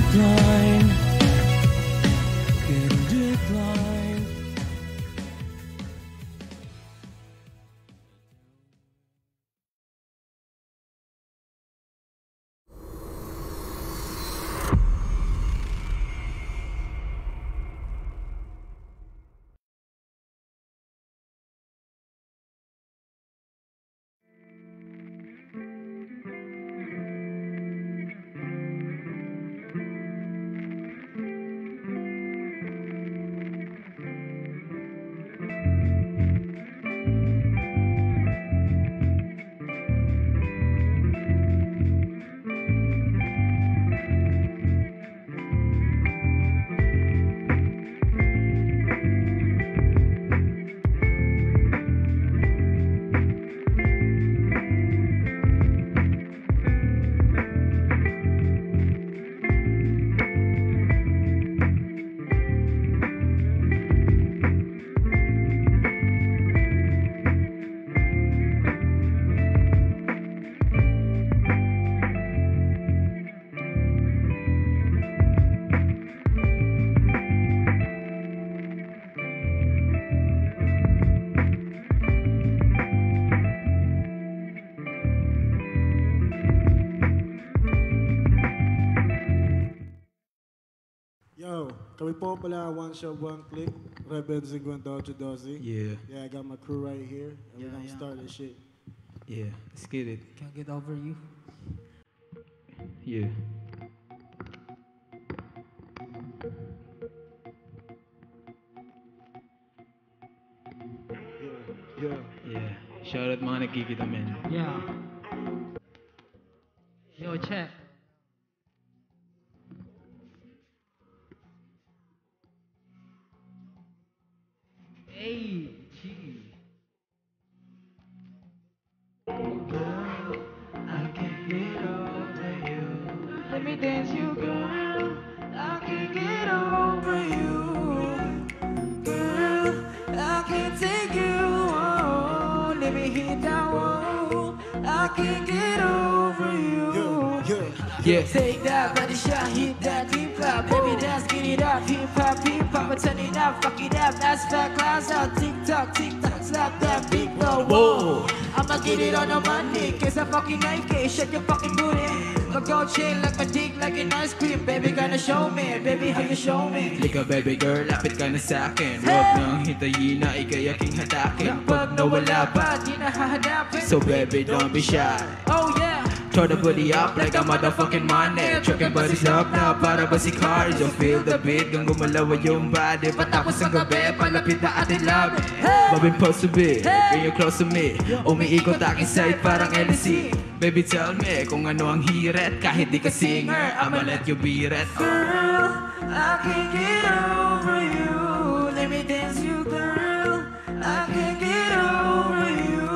decline. Getting declined. Yo, can we pop one shot, one click? Rebel 5212. Yeah. Yeah, I got my crew right here, and we're gonna start this shit. Yeah, let's get it. Can't get over you. Yeah. Yeah. Shout out mga nakikita, man. Yeah. Yo, check. Hey, gee. Girl, I can't get over you. Let me dance you, girl. I can't get over you. Girl, I can't take you on. Let me hit that wall. I can't get over you. Yeah. Take that body shot, hit that deep clap. Baby, dance, get it up. Hip hop, turn it up, fuck it up. That's fat class out. Tick tock, slap that beat, whoa. I'ma get it on a Monday. Kiss a fucking 9K, shake your fucking booty. My gold chain like my dick, like an ice cream. Baby, gonna show me, baby, how you show me? Lika baby girl, lapit ka na sa'kin. Huwag nang hintayin na ikay aking hatakin. Pag nawala pa, di na hahanapin. So baby, don't be shy. Oh yeah. Throw the booty up like a motherfucking money. Trucking bodies up na para ba si cars. You feel the beat, gang gumalawa yung body. Patapos ang gabi, palapit na ating labi. Babing pulse to be, bring you close to me. Umiikot aking side parang LC. Baby tell me kung ano ang hiret. Kahit di ka singer, I'ma let you beat it. Girl, I can't get over you. Let me dance you, girl. I can't get over you.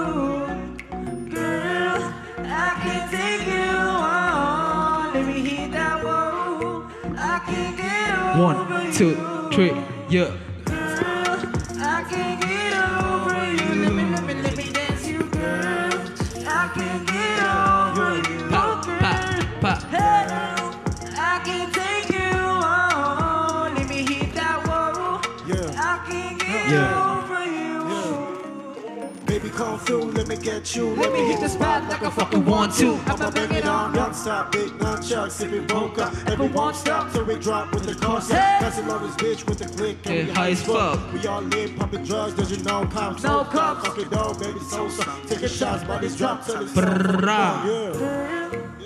Girl, I can't take you on. Let me hit that wall. I can't get over you. 1, 2, 3, yeah. Girl, I can't get over you. Let me dance you, girl. I can't get over you. Pop, pop, pop. I can't take you on. Let me hit that wall. I can't get over you. Baby, come through, let me get you. Let me hit the spot like a fucking 1-2. I'ma bring it on, non-stop, big nunchucks, if it woke up. Every won't stop till we drop with the concept. Cause I love this bitch with the click. Get high as fuck. We all live pumping drugs, does you know cops? No cops. Fuck it though, baby, so-so. Taking shots, bodies drop till it's Brrrah.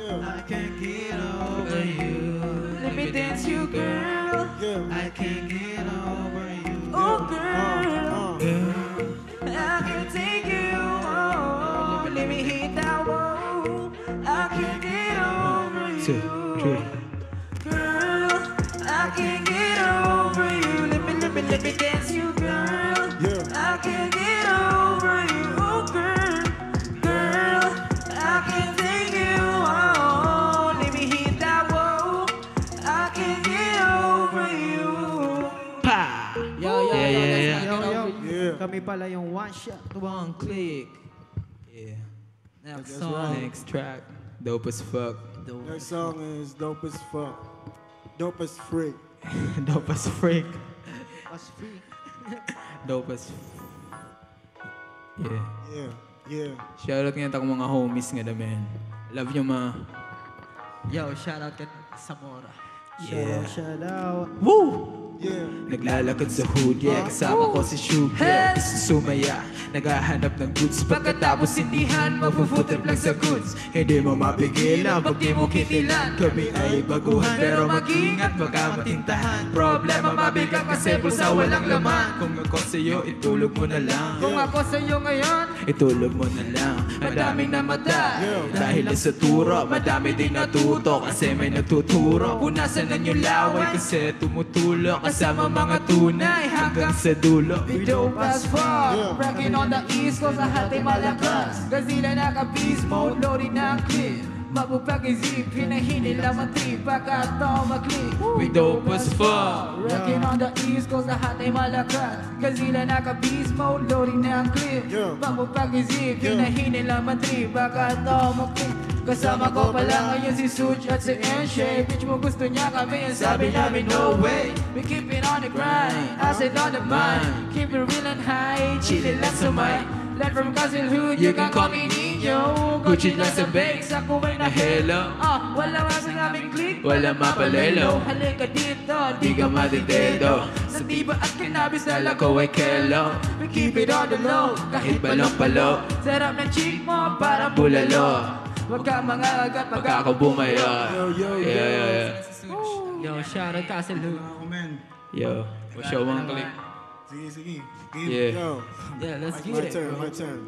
I can't get over you. Let me dance you, girl. I can't get over you. Oh, girl. I can't take you on. Let me hit that wall. I can't get over you. 2, 3. Girl, I can't get over you. Let me dance you, girl. I can't get over you. Oh, girl, I can't take you on. Let me hit that wall. I can't get over you. Pa! Yo. Kami pala yung one shot. One click. Yeah. Next That's song. right. Next track. Dope as fuck. Next song is dope as fuck. Dope as freak. Dope as freak. As free. Dope as... Yeah. Yeah, yeah. Shoutout nga akong mga homies nga man. Love you, ma. Yo, shout out kay Samora. Yeah. Shout out. Woo! Yeah. Naglalakad sa hood, yeah. Kasama ko si Sugar. Sumaya, naghahanap ng goods. Pagkatapos sindihan, mapuputip lang sa goods. Hindi mo mapigilan pag di mo kitilan. Kami ay baguhan, pero mag-ingat baka matintahan. Problema mabigat kasi bulsa walang laman. Kung ako sa'yo, itulog mo na lang. Kung ako sa'yo ngayon, Itulog mo na lang, madaming namatay. Dahil sa turo, madami din natuto. Kasi may natuturo. Punasan na nyo laway kasi tumutulong. Kasama mga tunay hanggang sa dulo. we don't pass far. Wrecking on the east coast, lahat ay malakas. Gazila naka-beast mode, loading ng clip. Mapupag-isip, hinahini lamang trip. Pagkataon mag-click. We don't pass far. Wrecking on the east coast, lahat ay malakas. Gazila naka-beast mode, loading ng clip. Mapupag-isip, hinahini lamang trip. Pagkataon mag-click. Kasama ko pala ngayon si Such at si Enche. Bitch mo gusto niya kami, ang sabi namin no way. We keep it on the grind, acid on the mind. Keep it real and high, chillin' lang sa mic. Left from cousinhood, you can call me Nino. Gucci lang sa banks, ako ay na Hello, wala nga sa aming click. wala mapalelo. Halika dito, Di ka matitedo. sa tiba at cannabis Dala dala ko ay kelo. We keep it on the low, Kahit balong-palo, sarap ng chick mo, parang bulalo. Huwag ka mga agat, Pagka ako bumaya. Yeah. Yo, shout out Castle Oh, man. Yo, show one click. Sige, sige. Yeah. Yo. Yeah, let's My turn, my turn.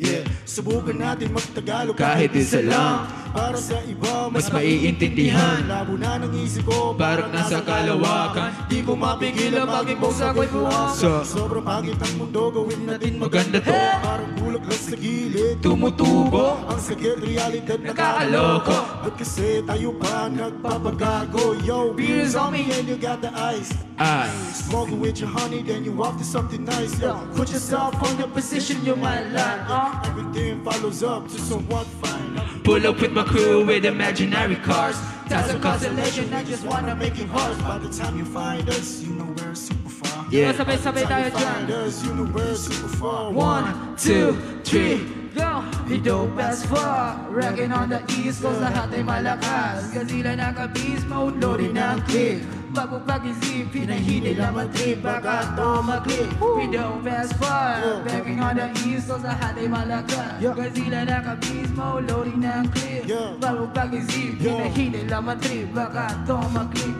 Yeah, subukan natin magtagalog Kahit isa lang, para sa iba mas maiintindihan. Labo na ng isip ko, Parang nasa kalawakan. Di ko mapigilan mag-ibos ako'y buwag. So, Sobrang pangit ang mundo, gawin natin maganda to. Parang bulak lang sa gilid, Tumutubo. ang sakit, realidad Nakakaloko. Ba't kasi tayo pa nagpapagago? Yo, beers on me and you got the ice. Ay, Smoking with your honey, then you off to something nice. Yo, put yourself on your position, you're my line. Everything follows up to somewhat fine. pull up with my crew with imaginary cars. That's a constellation, I just wanna make it hard. By the time you find us, you know we're super far. Yeah. Sabay-sabay tayo dyan. Find us, you know we're super far. 1, 2, 3, go! We don't pass far. Wrecking on the east coast, lahat ay malakas. Gazila naka-beast mode, loading ng clip. Bago pag-isip, hinahini lamang trip. Baka to mag-click. We don't pass far. Wrecking on the east coast, lahat ay malakas. Gazila naka-beast mode, loading ng clip. Bago pag-isip, hinahini lamang trip. Baka to mag-click.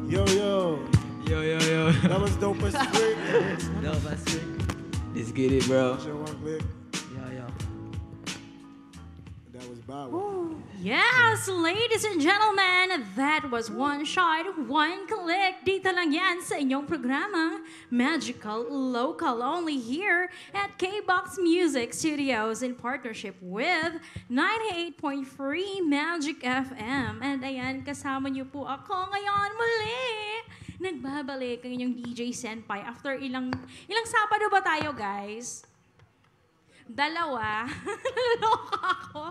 Yo, yo, Yo. that was dope as freak. No, that's it. Let's get it, bro. Show one click. Yeah. That was Bow. Yes, ladies and gentlemen, that was One Shot, One Click. Dito lang yan sa inyong programang Magical Local, only here at KBOX Music Studios in partnership with 98.3 Magic FM. And ayan, kasama niyo po ako ngayon muli. Nagbabalik ang inyong DJ Senpai after ilang Sabado ba tayo, guys? 2. Naloka ako.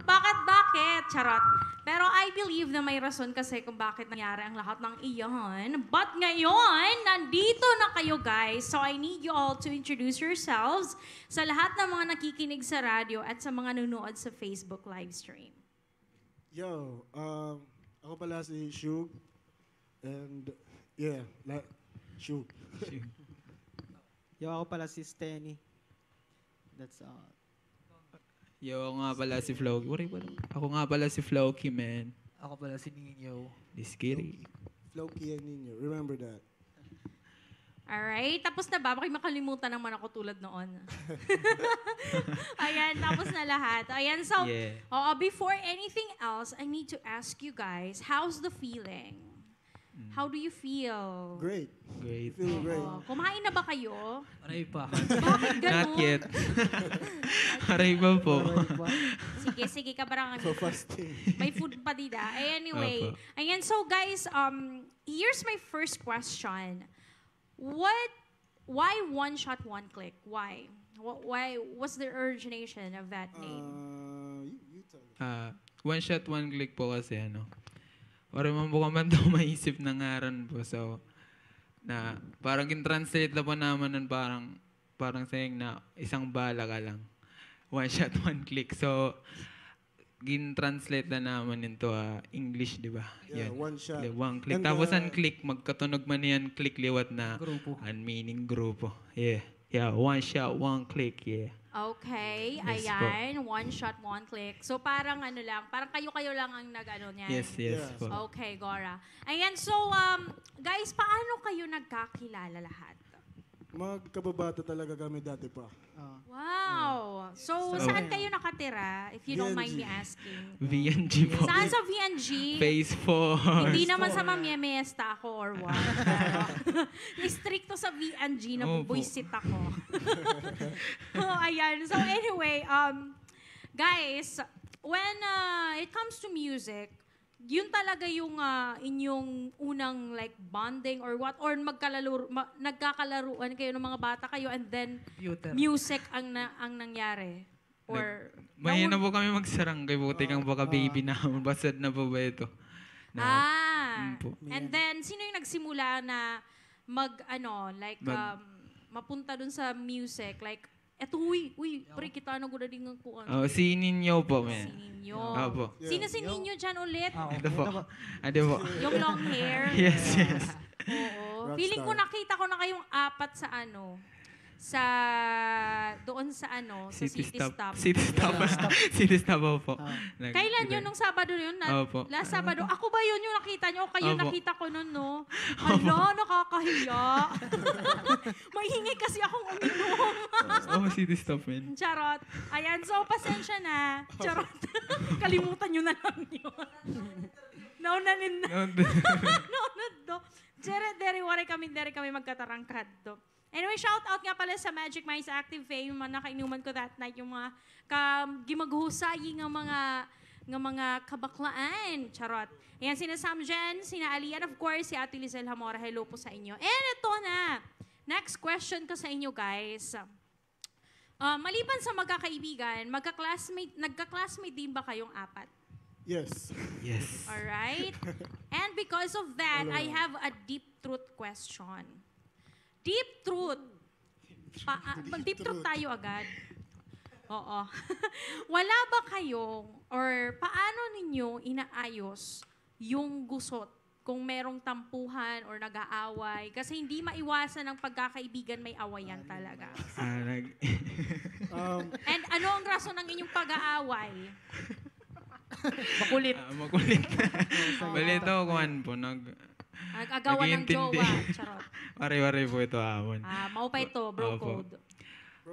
Bakit? Charot. Pero I believe na may rason kasi kung bakit nangyari ang lahat ng iyon. But ngayon, nandito na kayo, guys. So I need you all to introduce yourselves sa lahat ng mga nakikinig sa radyo at sa mga nanonood sa Facebook live stream. Yo, ako pala si Shug. And, yeah, like, Shug. Yo, ako pala si Stenny. That's Yo, ako nga pala si Floki. Ako nga pala si Floki, man. Ako pala si Nino. Let's get it. Floki and Nino, remember that. Alright, tapos na ba? Bakit makalimutan naman ako tulad noon? Ayan, tapos na lahat. Ayan, so, Yeah. before anything else, I need to ask you guys, how's the feeling? How do you feel? Great. Great. Feeling great. Kumain na ba kayo? Aray pa. Bakit ganun? Not yet. Aray ba po? Sige, kabarangan. So fasting. May food pa dida. Anyway, Opo. ayan, so guys, here's my first question. Why One Shot, One Click? Why? Why? What's the origination of that name? You tell me. One shot, one click po kasi ano. Para man po man daw maisip na ngaran po. So, na parang kin-translate na po naman nun parang saying na isang bala ka lang. One shot, one click. So, gin-translate na naman into English, di ba? Yeah, Yan. one shot. One click. And, Tapos ang click, magkatunog man yan, click liwat na Grupo. ang meaning grupo. Yeah. Yeah, one shot, one click, yeah. Okay, Yes ayan. One shot, one click. So parang ano lang, parang kayo-kayo lang ang nag-ano niyan. Yes, yes Yeah. po. Okay, Gora. Ayan, so guys, paano kayo nagkakilala lahat? Magkababata talaga kami dati pa. Wow! So, saan kayo nakatira, if you don't mind me asking? VNG po. Saan sa VNG? Phase 4. Hindi naman sa mamiyemiesta ako or what. Stricto sa VNG na Opo. bubuisit ako. Ayan. So anyway, guys, when it comes to music, yun talaga yung inyong unang like bonding or what? Or nagkakalaruan kayo ng mga bata kayo and then music ang nangyari? Or Mahina po kami magsarangay. Buti kang baka baby na. Basad na po ba ito? Po. And then, sino yung nagsimula na mapunta dun sa music? Like, eto, pre, kita na guna din ang kuwan. Si Ninyo po, Si man. Ninyo. Opo. Sino si Ninyo dyan ulit? Ito po. Ito po. Yung long hair? Yes, yes. Oo. Rockstar. Feeling ko nakita ko na kayong apat sa doon sa City Stop. City Stop. City Stop po. Kailan yun? Nung Sabado yun? Opo. Last Sabado. Ako ba yun yung nakita nyo? O kayo Opo. nakita ko nun, no? Ano? Nakakahiya. Mahingi kasi akong uminom. City Stop, man. Charot. Ayan, so pasensya na. Charot. Kalimutan nyo na lang yun. Naunanin na. Naunad do. Dere kami magkatarangkad do. Anyway, shout out nga pala sa Magic Minds Active Fame, nakainuman ko that night yung mga gimaghusay ng mga kabaklaan. Charot. Ayan, sina Sam Jen, sina Alian, of course, si Ate Lizelle Hamora. Hello po sa inyo. And ito na. Next question ko sa inyo, guys. Maliban sa magkakaibigan, nagka-classmate din ba kayong apat? Yes. Yes. Alright? And because of that, I have a deep truth question. Deep truth. Mag-deep truth tayo agad. Oo. Wala ba kayong, or paano ninyo inaayos yung gusot kung merong tampuhan or nag-aaway? Kasi hindi maiwasan ng pagkakaibigan, may awayan talaga. And ano ang rason ng inyong pag-aaway? Makulit. Makulit. Balito, kuhan po. Agawan ng jowa. Charot. Wari-wari po ito amon. Maupa ito, bro Opo. code.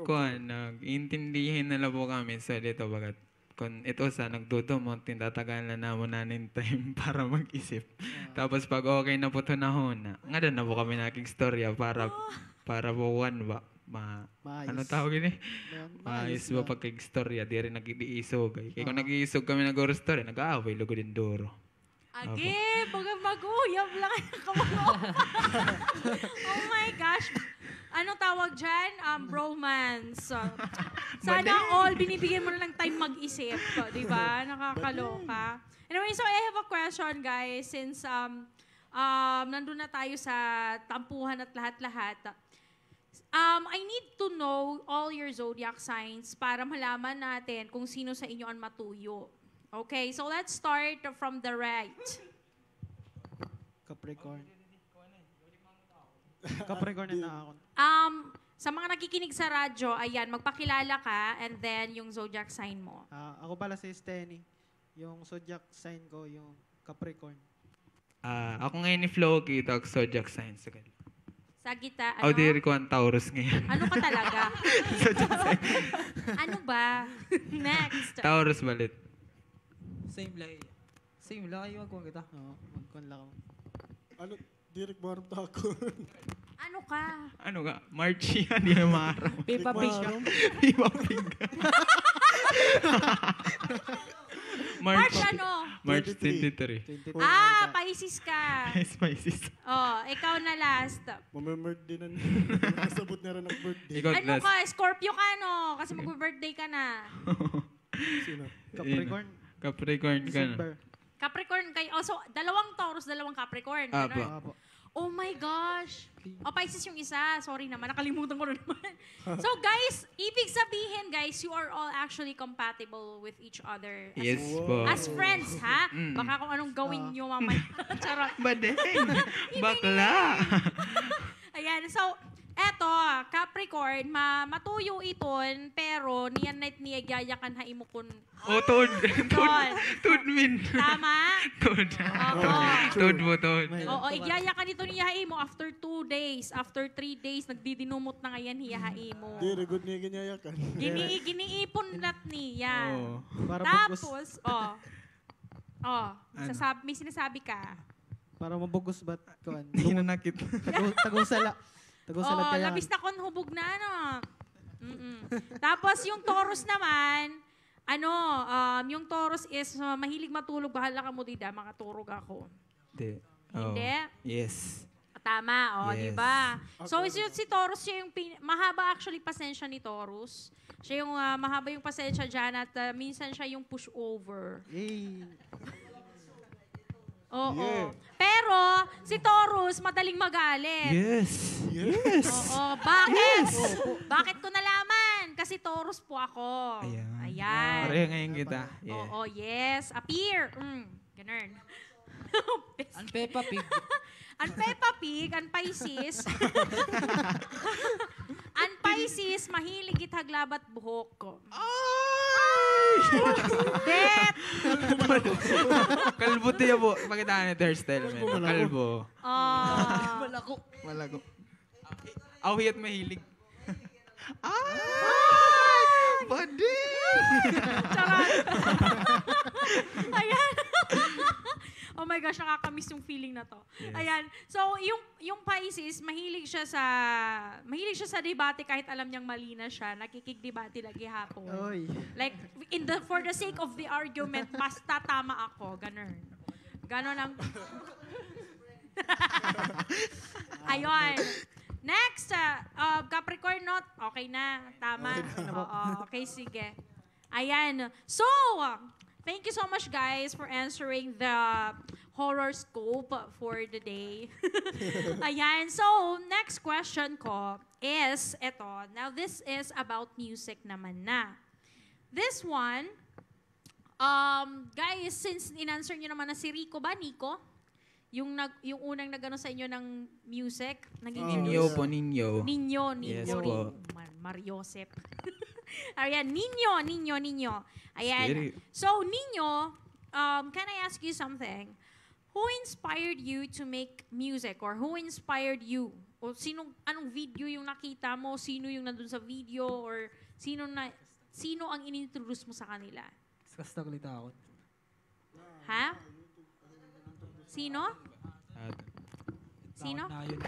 Kuhan, nag-intindihin na lang po kami sa dito bagat. Kung ito sa nagdudo mo, tindatagalan na naman nanin time para mag-isip. Tapos pag okay na po ito na huna, nga na po kami nakikistorya para po ba? Ano tawag yun eh? Maayos ba pagkikistorya? Di rin nag-iisog. Kaya kung nag-iisog kami nag-orostorya, nag-aaway, lugo din duro. Age, mag-uyab lang yung Oh my gosh. Anong tawag dyan? Bromance. Sana all, binibigyan mo na lang time mag-isip. Di ba? Nakakaloka. Anyway, so I have a question, guys. Since nandun na tayo sa tampuhan at lahat-lahat, I need to know all your zodiac signs para malaman natin kung sino sa inyo ang matuyo. Okay, so let's start from the right. Capricorn. Capricorn na ako. Sa mga nakikinig sa radyo, ayan, magpakilala ka and then yung zodiac sign mo. Ako pala si Steny. Yung zodiac sign ko, yung Capricorn. Ako ngayon ni Flo, kita ako zodiac signs. Sa gita, Ako diri ko ang Taurus ngayon. Ano ka talaga? Ano ba? Next. Taurus balit. Same lang kayo magkuhan kita. Oo, magkon lang ako. Ano? Direk Barum Tako. Ano ka? Ano ka? March yan, di na maaraw. Pipa Pig. Pipa Pig. March ano? March 23. 24. Pisces ka. Spices. Oh, ikaw na last. Mamimbirthday na nasabot na rin ang birthday. Ikaw Ano last. ka? Scorpio ka, no? Kasi mag-birthday ka na. Sino? Capricorn. Capricorn ka na. December. Capricorn kayo. Oh, so, dalawang Taurus, dalawang Capricorn. Apo. Ganun. Apo. Oh my gosh. Oh, Pisces yung isa. Sorry naman, nakalimutan ko na naman. So guys, ibig sabihin guys, you are all actually compatible with each other. Yes po. As friends, ha? Baka kung anong gawin nyo mamaya. Charot. Badeng. Bakla. Ayan, so, eto, Capricorn, matuyo iton, pero niyan niya gayakan ha imukon. Oh, Toad. Ton. Toad min. Tama? Toad. Oo. Toad mo, Toad. Oo, igyayakan ito niya haimo after 2 days. After 3 days, nagdidinumot na ngayon hiya haimo. Di, good niya ganyayakan. Giniipon nat niya. Oh. Para Tapos, may sinasabi ka. Para mabugos ba't kuan? Hinanakit. Tagusala. Tagusala kaya. Labis na kon hubog na, ano. Tapos, yung Taurus naman, yung Taurus is mahilig matulog. Bahala ka mo, dida, makaturog ako. Hindi. Hindi? Yes. Tama, Yes. di ba? So, si Taurus, siya yung mahaba actually pasensya ni Taurus. Siya yung mahaba yung pasensya dyan at minsan siya yung pushover. Yay. Oo. Yeah. Pero, si Taurus, madaling magalit. Yes. Yes. Oo. Bakit? Bakit ko nalaman? Kasi Taurus po ako. Ayan. Pareho ngayon kita. Yeah. Oo, yes. Appear. Ganun. Ang Peppa Pig. Ang Peppa Pig, ang Pisces. Ang Pisces, mahilig itaglabat buhok ko. Bet! Kalbo tiya po. Pakita niyo hairstyle, man. Kalbo. Malako. Malago. Awit mahilig. Buddy! Charot! Ayan. Oh my gosh, nakakamiss yung feeling na to. Yes. Ayan. So, yung Pisces, mahilig siya sa debate kahit alam niyang mali na siya. Nakikig-debate lagi hapon. Oy. Like, for the sake of the argument, basta tama ako. Ganun. Ganon ang... Ayun. Next, Capricorn not. Okay na. Tama. Oo. Okay, sige. Ayan. So, thank you so much, guys, for answering the horoscope for the day. Ayan. So, next question ko is ito. Now, this is about music naman na. This one, guys, since in-answer nyo naman na si Rico ba, Nico? Yung unang nagano sa inyo ng music? Ninyo po, ninyo. Ninyo. Yes po. Mariosep. Ayan, Ninyo. Ayan. Scary. So, Ninyo, can I ask you something? Who inspired you to make music? Or who inspired you? O anong video yung nakita mo? Sino yung nandun sa video? Or sino ang inintroduce mo sa kanila? Kasta ulit ako. Ha? Sino? Sino? Na yun.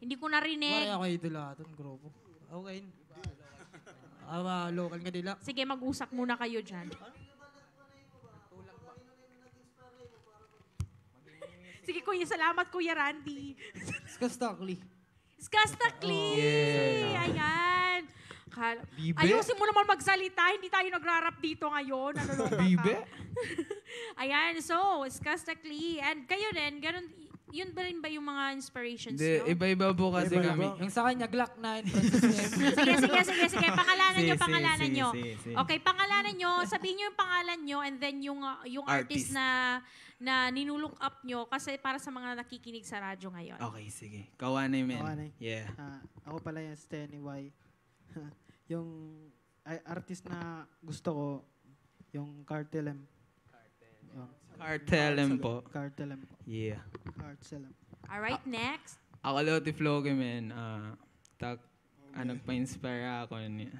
Hindi ko narinig. Pare ako ito lahat ng grupo. Okay. Local nga nila. Sige, mag-usap muna kayo dyan. Sige, kuya. Salamat, Kuya Randy. Skastakli. Skastakli! Yeah. Ayan. Bibe? Ayusin mo naman magsalita. Hindi tayo nag-rap dito ngayon. Nalulungkot ka. Bibe? Ayan. So, Skastakli. And kayo din, ganun, yun ba rin ba yung mga inspirations Hindi, nyo? iba-iba po kasi Iba-iba. kami. Yung sa kanya, Glock 9. Sige. Pangalanan nyo. Sige. Okay, pangalanan nyo. Sabihin nyo yung pangalan nyo and then yung artist na ninulook up nyo kasi para sa mga nakikinig sa radyo ngayon. Okay, sige. Kawanay, men. Kawanay. Yeah. Ako pala yan, Steny Y. Yung artist na gusto ko, yung Cartel M. Cartel po. Cartel M po. Yeah. Cartel M. Alright, next. Ako Loti Floge, men. Nagpa-inspire ako niya.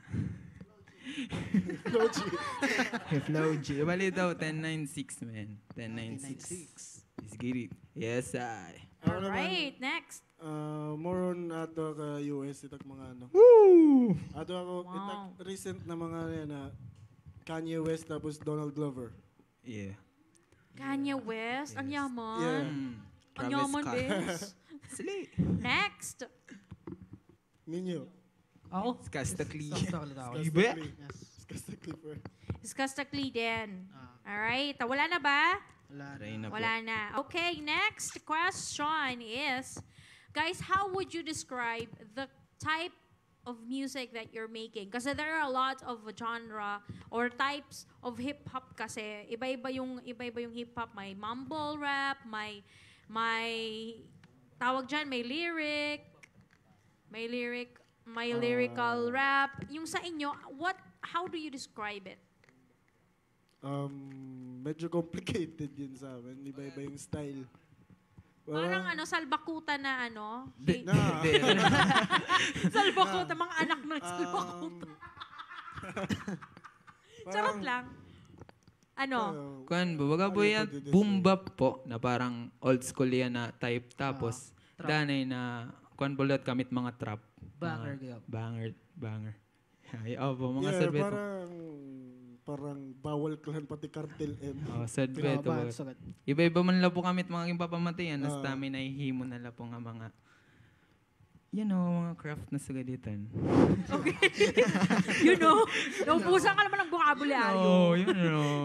Flow G. Bali daw, 1096, man. 1096. Let's get it. Yes, I. Alright, next. More on ato ka US itag mga ano. Woo! Ato ako Wow. itag recent na mga na Kanye West tapos Donald Glover. Yeah. Kanye West. Ang yaman. Yeah. Ang yaman, bes. Next. Ninyo. Ako? Skastakli. Skastakli ako. Ibe? Yes. Disgustingly din. Alright, wala na ba? Wala. Wala na. Okay, next question is, guys, how would you describe the type of music that you're making? Kasi there are a lot of genre or types of hip-hop kasi. Iba-iba yung hip-hop. May mumble rap, may tawag dyan, may lyrical rap. Yung sa inyo, how do you describe it? Medyo complicated yun sa amin. Iba-iba yung style. Parang salbakuta na salbakuta, mga anak ng salbakuta. Charot lang. Kuan ba? Baga po yan, boom bap po, na parang old school yan na type. Tapos, danay na, kuan bulat kamit mga trap. Banger. Banger. Ay, po, mga sadbet po. Parang bawal clan pati cartel M. Sadbet po. Iba-iba man lang po kamit mga aking papamatayan. Nas namin ay himo na lang po nga mga, mga craft na sagaditan. Okay. Naubusan ka naman ng vocabulary.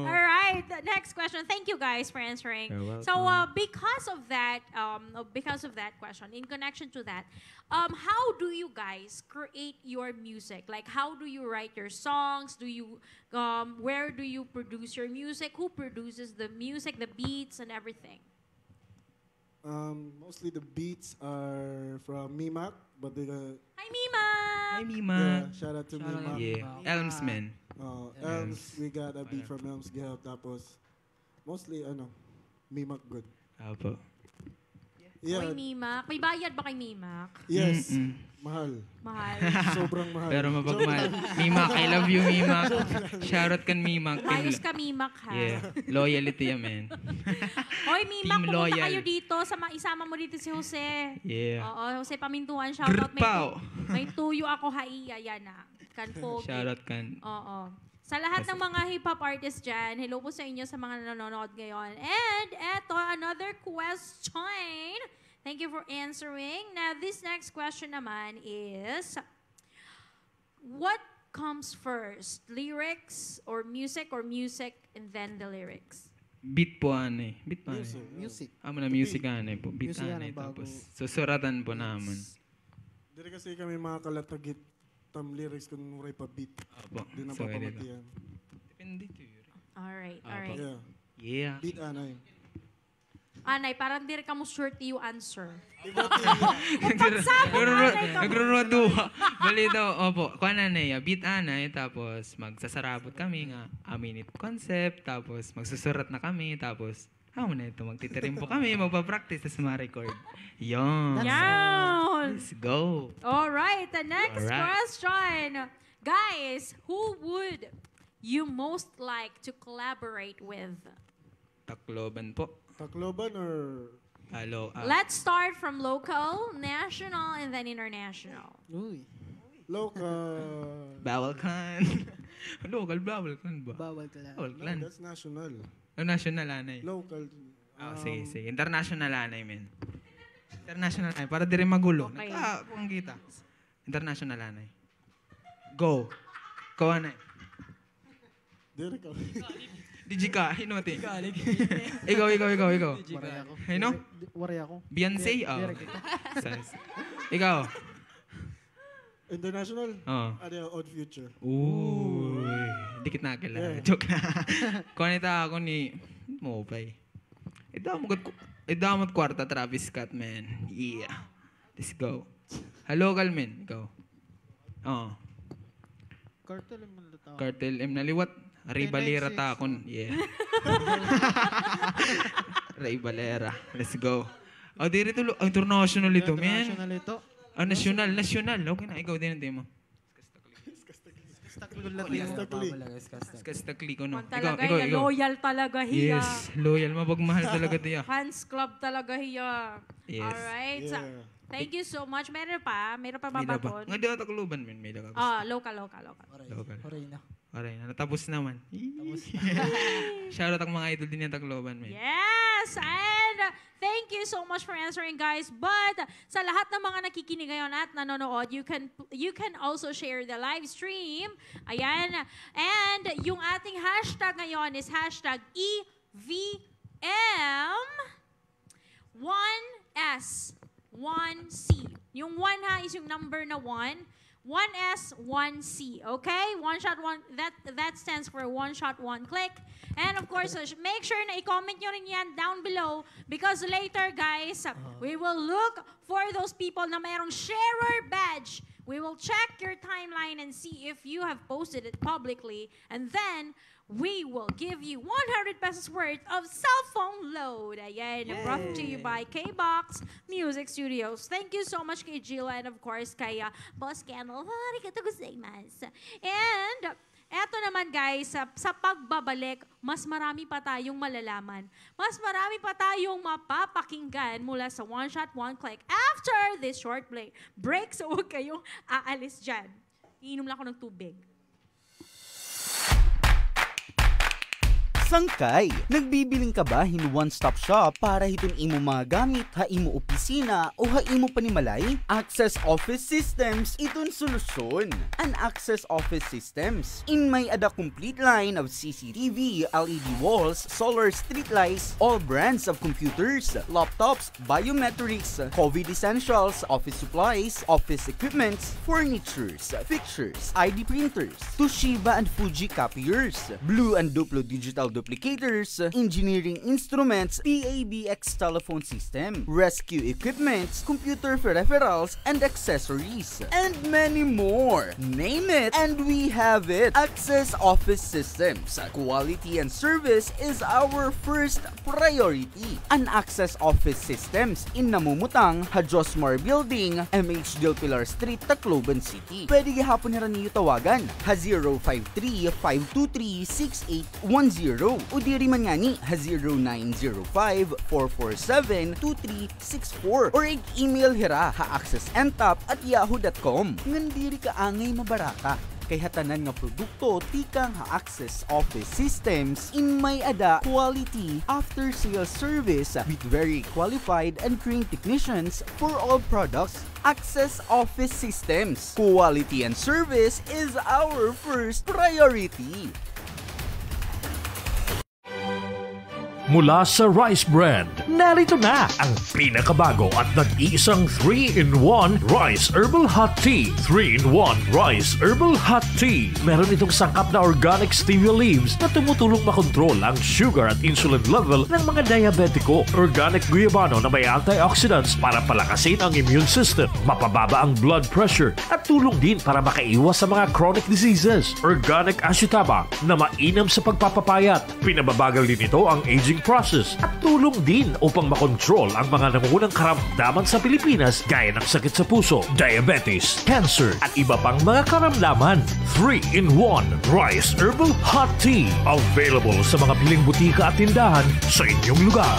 Alright, next question. Thank you guys for answering. So, because of that question, in connection to that, how do you guys create your music? Like, how do you write your songs? Where do you produce your music? Who produces the music, the beats, and everything? Mostly the beats are from Mimak, but they Hi, Mima! Yeah, shout out to Mimak. Yeah, Elmsman. Elms, we got a beat from Elms Gihap, tapos mostly Mimak good. Apo. Oy, Mimak. May bayad ba kay Mimak? Yes. Mahal. Sobrang mahal. Pero mapagmahal. Mimak, I love you, Mimak. Shoutout kan Mimak. Ayos ka, Mimak, ha? Yeah. Loyalty yan, man. Oy, Mimak, pumunta kayo dito. Isama mo dito si Jose. Yeah. Oo, Jose Pamintuan. Shoutout. May tuyo ako, haiya. Yan na. Kanpo. Shoutout kan. Oo. Sa lahat ng mga hip-hop artists dyan, hello po sa inyo sa mga nanonood ngayon. And eto, another question. Thank you for answering. Now, this next question naman is, what comes first? Lyrics or music and then the lyrics? Beat po ane. Music. Amo na music ane po. Beat ane. Tapos susuratan po naman. Dili kasi kami mga kalatagit lyrics kung muray pa beat. Apo. Di na papamatiyan. Depende to yun. Alright. Yeah. Beat anay. Anay, parang di ka mo sure you answer. Nagrunod Bali daw, opo. Kuha na niya, beat anay, tapos magsasarabot kami nga, aminit concept, tapos magsusurat na kami, tapos na ito, magtitirim po kami, magpa-practice, tapos ma-record. Yon. Let's go. Alright, the next question. Guys, who would you most like to collaborate with? Tacloban po. Tacloban or... Hello. Let's start from local, national, and then international. Uy. Local. Bawal kan. Local, bawal kan ba? Bawal ka lang. Bawal kan. That's national. National anay. Local. Sige. International anay, men. International anay. Para di rin magulo. Okay. Kung kita. International anay. Go. Go anay. Dere ka. DJ ka. Hinoti. Ikaw. Waray ako. Hino? Waray ako. Beyonce? Ikaw. International? Oo. Odd Future. Uy. Dikit na kila. Joke na. Kunita ako ni Mopay. Idamot kwarta, Travis Scott, man. Yeah. Let's go. Hello, Kalmin. Ikaw. Oo. Cartel M naliwat. Ray Valera takon. Yeah. Ray Valera. Let's go. Diri tulo. International ito, man. International ito. National. Okay na. Ikaw din ang tema. Skastakli ko, no? Ikaw. Loyal talaga hiya. Yes, loyal. Mapagmahal talaga tiya. Fans club talaga hiya. Yes. Alright. Yeah. Thank you so much. Meron pa mabaton. Nga di ako Tacloban, man. May daga gusto. Local. Local. Oray na. Natapos naman. Shoutout ang mga idol din ng Tacloban, man. Yes! And thank you you so much for answering, guys. But sa lahat ng mga nakikinig ngayon at nanonood, you can also share the live stream. Ayan. And yung ating hashtag ngayon is hashtag EVM1S1C. Yung 1 ha is yung number na 1. 1S, 1C, okay? One shot, one, that stands for one shot, one click. And of course, make sure na i-comment nyo rin yan down below because later, guys, we will look for those people na mayroong sharer badge. We will check your timeline and see if you have posted it publicly. And then, we will give you 100 pesos worth of cell phone load. Ayan, brought to you by KBOX Music Studios. Thank you so much kay Gila and of course kay Boss Kendall. Arigatou gozaimasu. And eto naman guys, sa pagbabalik, mas marami pa tayong malalaman. Mas marami pa tayong mapapakinggan mula sa One Shot, One Click after this short break. So huwag kayong aalis dyan. Iinom lang ako ng tubig. Sangkay, nagbibiling ka ba hin one-stop shop para hiton imo mga gamit, ha imo opisina o ha imo panimalay? Access Office Systems iton solusyon. An Access Office Systems in may ada complete line of CCTV, LED walls, solar street lights, all brands of computers, laptops, biometrics, COVID essentials, office supplies, office equipments, furnitures, fixtures, ID printers, Toshiba and Fuji copiers, Blue and Duplo digital duplicators, engineering instruments, PABX telephone system, rescue equipments, computer peripherals, and accessories, and many more. Name it, and we have it. Access Office Systems. Quality and service is our first priority. An Access Office Systems in Namumutang, Hajosmar Building, MH Del Pilar Street, Tacloban City. Pwede gihapon na niyo tawagan ha 053-523-6810 o diri man nga ni ha 0905-447-2364 or email hira ha accessntap@yahoo.com. Ngan diri ka angay mabaraka kay hatanan nga produkto tikang ha Access Office Systems in may ada quality after sales service with very qualified and trained technicians for all products. Access Office Systems. Quality and service is our first priority. Mula sa Rice Brand, narito na ang pinakabago at nag-iisang 3-in-1 Rice Herbal Hot Tea. 3-in-1 Rice Herbal Hot Tea. Meron itong sangkap na organic stevia leaves na tumutulong makontrol ang sugar at insulin level ng mga diabetiko. Organic guyabano na may antioxidants para palakasin ang immune system, mapababa ang blood pressure at tulong din para makaiwas sa mga chronic diseases. Organic ashitaba na mainam sa pagpapapayat. Pinababagal din ito ang aging process at tulong din upang makontrol ang mga nangungunang karamdaman sa Pilipinas gaya ng sakit sa puso, diabetes, cancer at iba pang mga karamdaman. 3-in-1 Rice Herbal Hot Tea. Available sa mga piling butika at tindahan sa inyong lugar.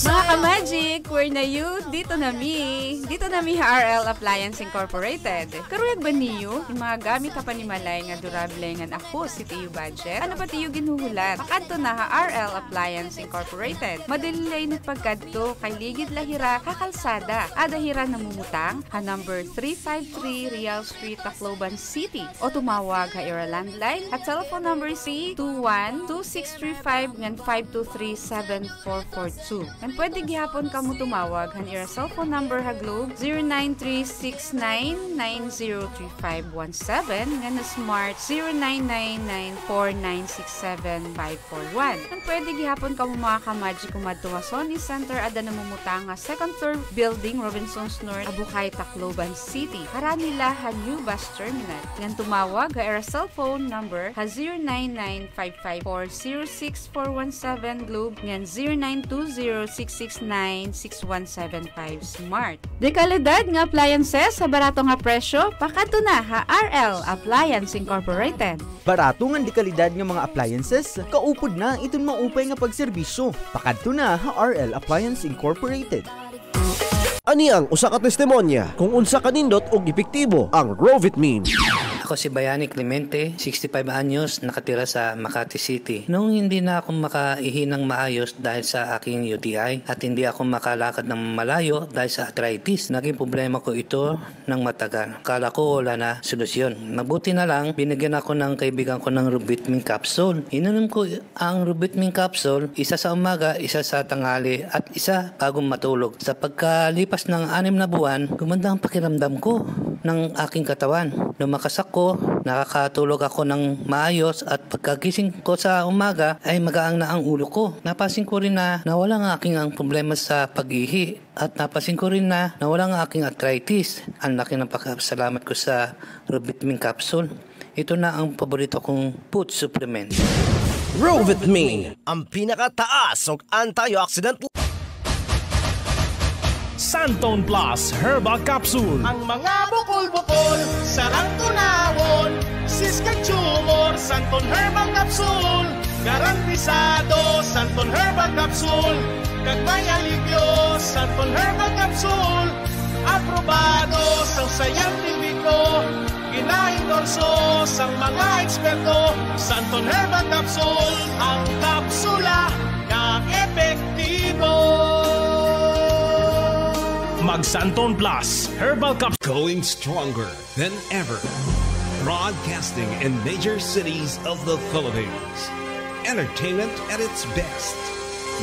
Mga ka-Magic, we're na you, dito na mi RL Appliance Incorporated. Karuyag ba niyo, yung mga gamit na panimalay nga durable nga ako si tiyo budget? Ano pa tiyo ginuhulat? Pakadto na ha RL Appliance Incorporated. Madalilay na pagkadto kay ligid lahira kakalsada. Ada hira namumutang ha number 353 Real Street, Tacloban City. O tumawag ha ira landline at telephone number C21-2635 ngan 523-7442. And pwede gihapon ka mo tumawag han ira cellphone number ha Globe 0936-9903517 nga na Smart 09994967-541. And pwede gihapon ka mo mga ka-Magic kumadto nga Sony Center ada namumutang nga second floor building Robinson's North, Abukay, Tacloban City. Hara nila ha New Bus Terminal. Ngan tumawag ha ira cellphone number ha 09955406-417 Globe ngan 0920-669-6175 Smart. Dekalidad nga appliances sa barato nga presyo, pakadto na ha RL Appliance Incorporated. Barato nga dekalidad nga mga appliances, kaupod na iton maupay nga pagserbisyo. Pakadto na ha RL Appliance Incorporated. Ani ang usa ka testimonya kung unsa kanindot og epektibo ang Rovitmin. Ako si Bayani Clemente, 65 anyos, nakatira sa Makati City. Noong hindi na ako makaihi ng maayos dahil sa aking UTI at hindi ako makalakad ng malayo dahil sa arthritis, naging problema ko ito ng matagal. Kala ko wala na solusyon. Mabuti na lang, binigyan ako ng kaibigan ko ng Rubitmin capsule. Ininom ko ang Rubitmin capsule, isa sa umaga, isa sa tanghali at isa bagong matulog. Sa pagkalipas ng 6 na buwan, gumanda ang pakiramdam ko ng aking katawan. Lumakas ako, nakakatulog ako ng maayos at pagkagising ko sa umaga ay magaang na ang ulo ko. Napansin ko rin na nawala ang aking problema sa pag-ihi at napansin ko rin na nawala ang aking arthritis. Ang laki ng pagkasalamat ko sa Rubitmin capsule. Ito na ang paborito kong food supplement. Rubitmin, ang pinakataas ng antioxidant. Santon Plus Herbal Capsule. Ang mga bukol-bukol, sarang tunawon, siskag tumor, Santon Herbal Capsule. Garantisado, Santon Herbal Capsule. Kagmay alivyo, Santon Herbal Capsule. Aprobado sa scientifico, gina-endorso sa mga eksperto. Santon Herbal Capsule, ang kapsula na epektibo. Mag-Santon Plus Herbal Capsule. Going stronger than ever. Broadcasting in major cities of the Philippines. Entertainment at its best.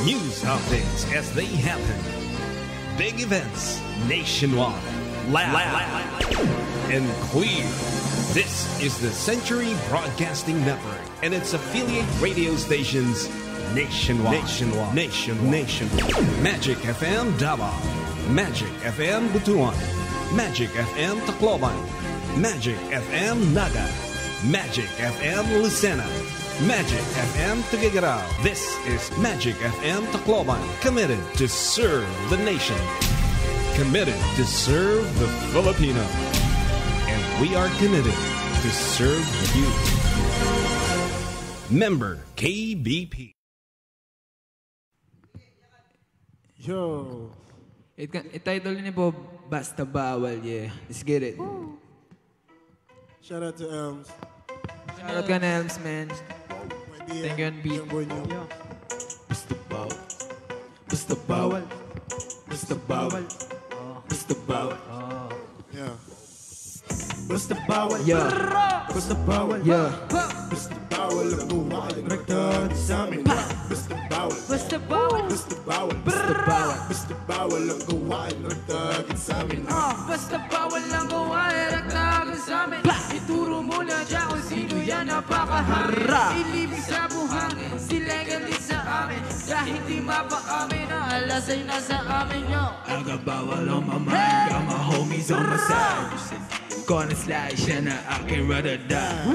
News updates as they happen. Big events nationwide. Loud and clear. This is the Century Broadcasting Network and its affiliate radio stations nationwide. Magic FM Davao. Magic FM Butuan, Magic FM Tacloban, Magic FM Naga, Magic FM Lucena, Magic FM Tuguegarao. This is Magic FM Tacloban, committed to serve the nation, committed to serve the Filipino, and we are committed to serve you. Member KBP. Yo. Ititle niyo po, Basta Bawal, yeah. Let's get it. Shout out to Elms. Shout out ka na Elms, man. Thank you on beat. Basta Bawal. Basta Bawal. Basta Bawal. Basta Bawal. Yeah. Basta Bawal. Yeah. Basta Bawal. Yeah. Basta Bawal. Ang gawain rekta sa amin. Basta Bawal. Basta Bawal. Basta Bawal. Basta Bawal. Basta Bawal. Ang gawain rekta sa amin. Basta bawal lang gawain rekta sa amin. Ituro mo na dyan kung sino yan napakahangin. Ilibig sa buhangin, sila'y galit sa amin. Dahil di mapakamin, ang alas ay nasa amin nyo. Aga bawal on my mind, got my homies on my side. Gonna slide siya na aking rather die.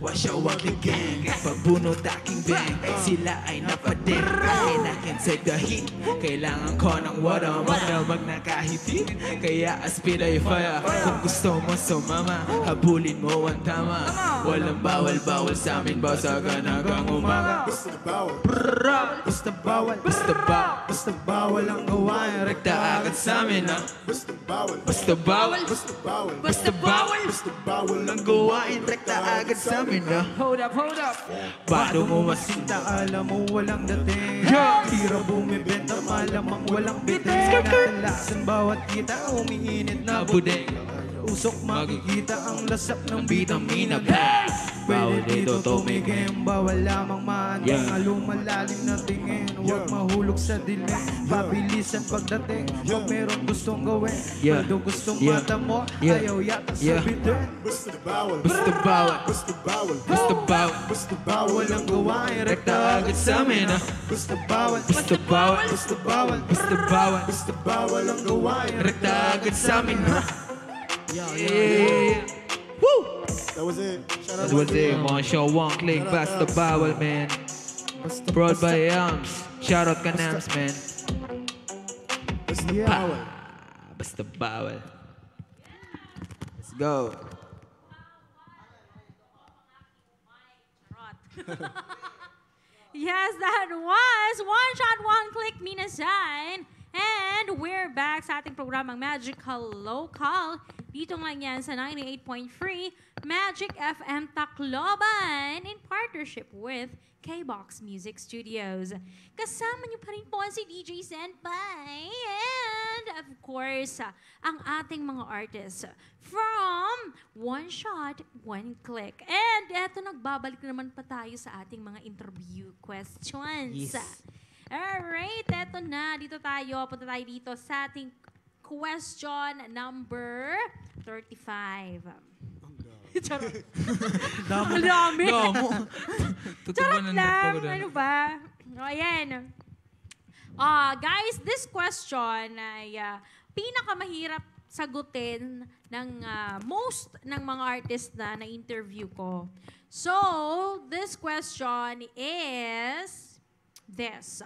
Wash out the gang, pagbunot aking bang. Sila ay napatin, I can take the heat. Kailangan ko ng water, magdamag na kahit hit. Kaya aspid ay fire, kung gusto mo sumama, habulin mo ang tama. Walang bawal-bawal sa amin, basa ka na kang umaga. Basta Bawal. Basta Bawal. Basta bawal, Basta Bawal ang gawain rekta rekta agad sa amin ha. Basta Bawal. Basta bawal, Basta Bawal. basta bawal. Basta Bawal ang Ang gawain rekta agad sa amin ha. Hold up, hold up. Paano mo masinta? Alam mo walang dating. Yeah. Tira bumibenta, malamang walang bitin. Natalasan bawat kita, umiinit na Budeng, usok makikita ang lasap ng vitamina bitamina. Bawal Pwede dito dito tumigil. tumigim, bawal lamang maandang Yeah. lumalalim na tingin. Huwag mahulog sa dilim, pabilisan pagdating. Huwag meron gustong gawin, Yeah. pwede gustong Yeah. mata mo, Yeah. ayaw yata Yeah. sabitin. Basta Bawal. Basta bawal, Basta Bawal. basta bawal. Basta Bawal ang Gawain Rekta agad sa amin ha. Basta bawal, Basta bawal, basta bawal, basta bawal. Basta Bawal ang gawain Rekta agad sa amin ha. yeah. Woo! That was it. Shout out That was it, mga show one click, basta bawal man. Brought by Elms. Shout out ka Nams man. Basta Bawal. Basta bawal. Let's go. Yes, that was One Shot, One Click Minasan. And we're back sa ating programang Magical Local. Dito lang yan sa 98.3 Magic FM Tacloban in partnership with KBOX Music Studios. Kasama niyo pa rin po si DJ Senpai and of course, ang ating mga artists from One Shot, One Click. And eto, nagbabalik naman pa tayo sa ating mga interview questions. Yes. Alright, eto na. Dito tayo. Punta tayo dito sa ating question number 35. Charot. Ang dami. Charot lang. Ano ba? O, ayan. Guys, this question ay pinakamahirap sagutin ng most ng mga artist na na-interview ko. So, this question is this.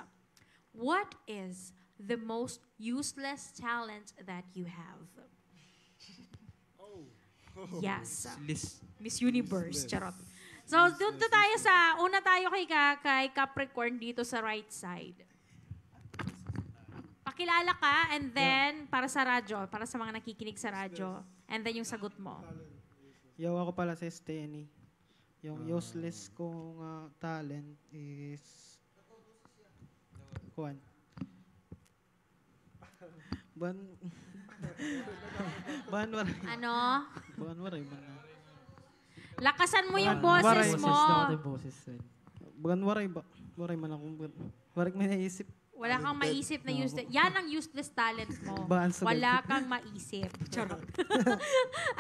What is the most useless talent that you have? Yes. Miss Universe. Charot. So, doon tayo sa, una tayo kay Capricorn dito sa right side. Pakilala ka and then, para sa radyo, para sa mga nakikinig sa radyo, and then yung sagot mo. Yo, ako pala si Steny. Yung useless kong talent is... Kuwan. Banwaray. Ano? Banwaray man. Lakasan mo yung boses mo. Banwaray ba? Waray man akong waray may naisip. Wala kang maisip na useless. Yan ang useless talent mo. Wala kang maisip. Charot.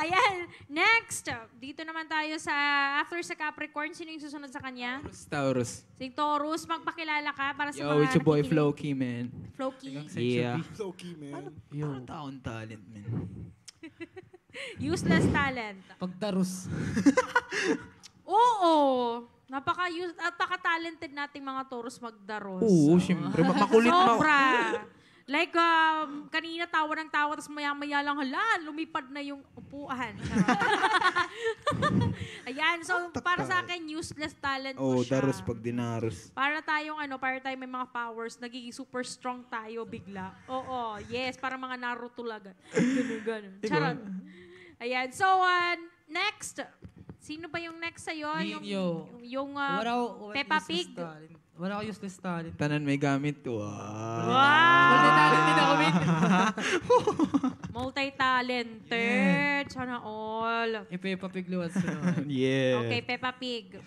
Ayan. Next. Dito naman tayo sa, after sa Capricorn, sino yung susunod sa kanya? Taurus. Si Taurus, magpakilala ka para sa Yo, mga it's your boy nakikinig. Floki, man. Floki? Yeah. Floki, man. Yo. Taon talent, man. Useless talent. Pagtarus. Oo. Napaka-talented nating mga Taurus magdaros. Oo, siyempre. Makulit mo. Sobra. Like, kanina tawa ng tawa, tapos maya-maya lang, hala, lumipad na yung upuan. Ayan, so para sa akin, useless talent ko siya. Daros pag dinaros. Para tayong may mga powers, nagiging super strong tayo bigla. Oo, yes, para mga Naruto talaga. Ganun. Charot. Ayan, so next. Sino ba yung next sa'yo? Yung Peppa Pig? Wala ako useless talent. Tanan may gamit. Wow. Multi-talented ako, man. Multi-talented. Sana all. Peppa Pig luwas. Yeah. Okay, Peppa Pig.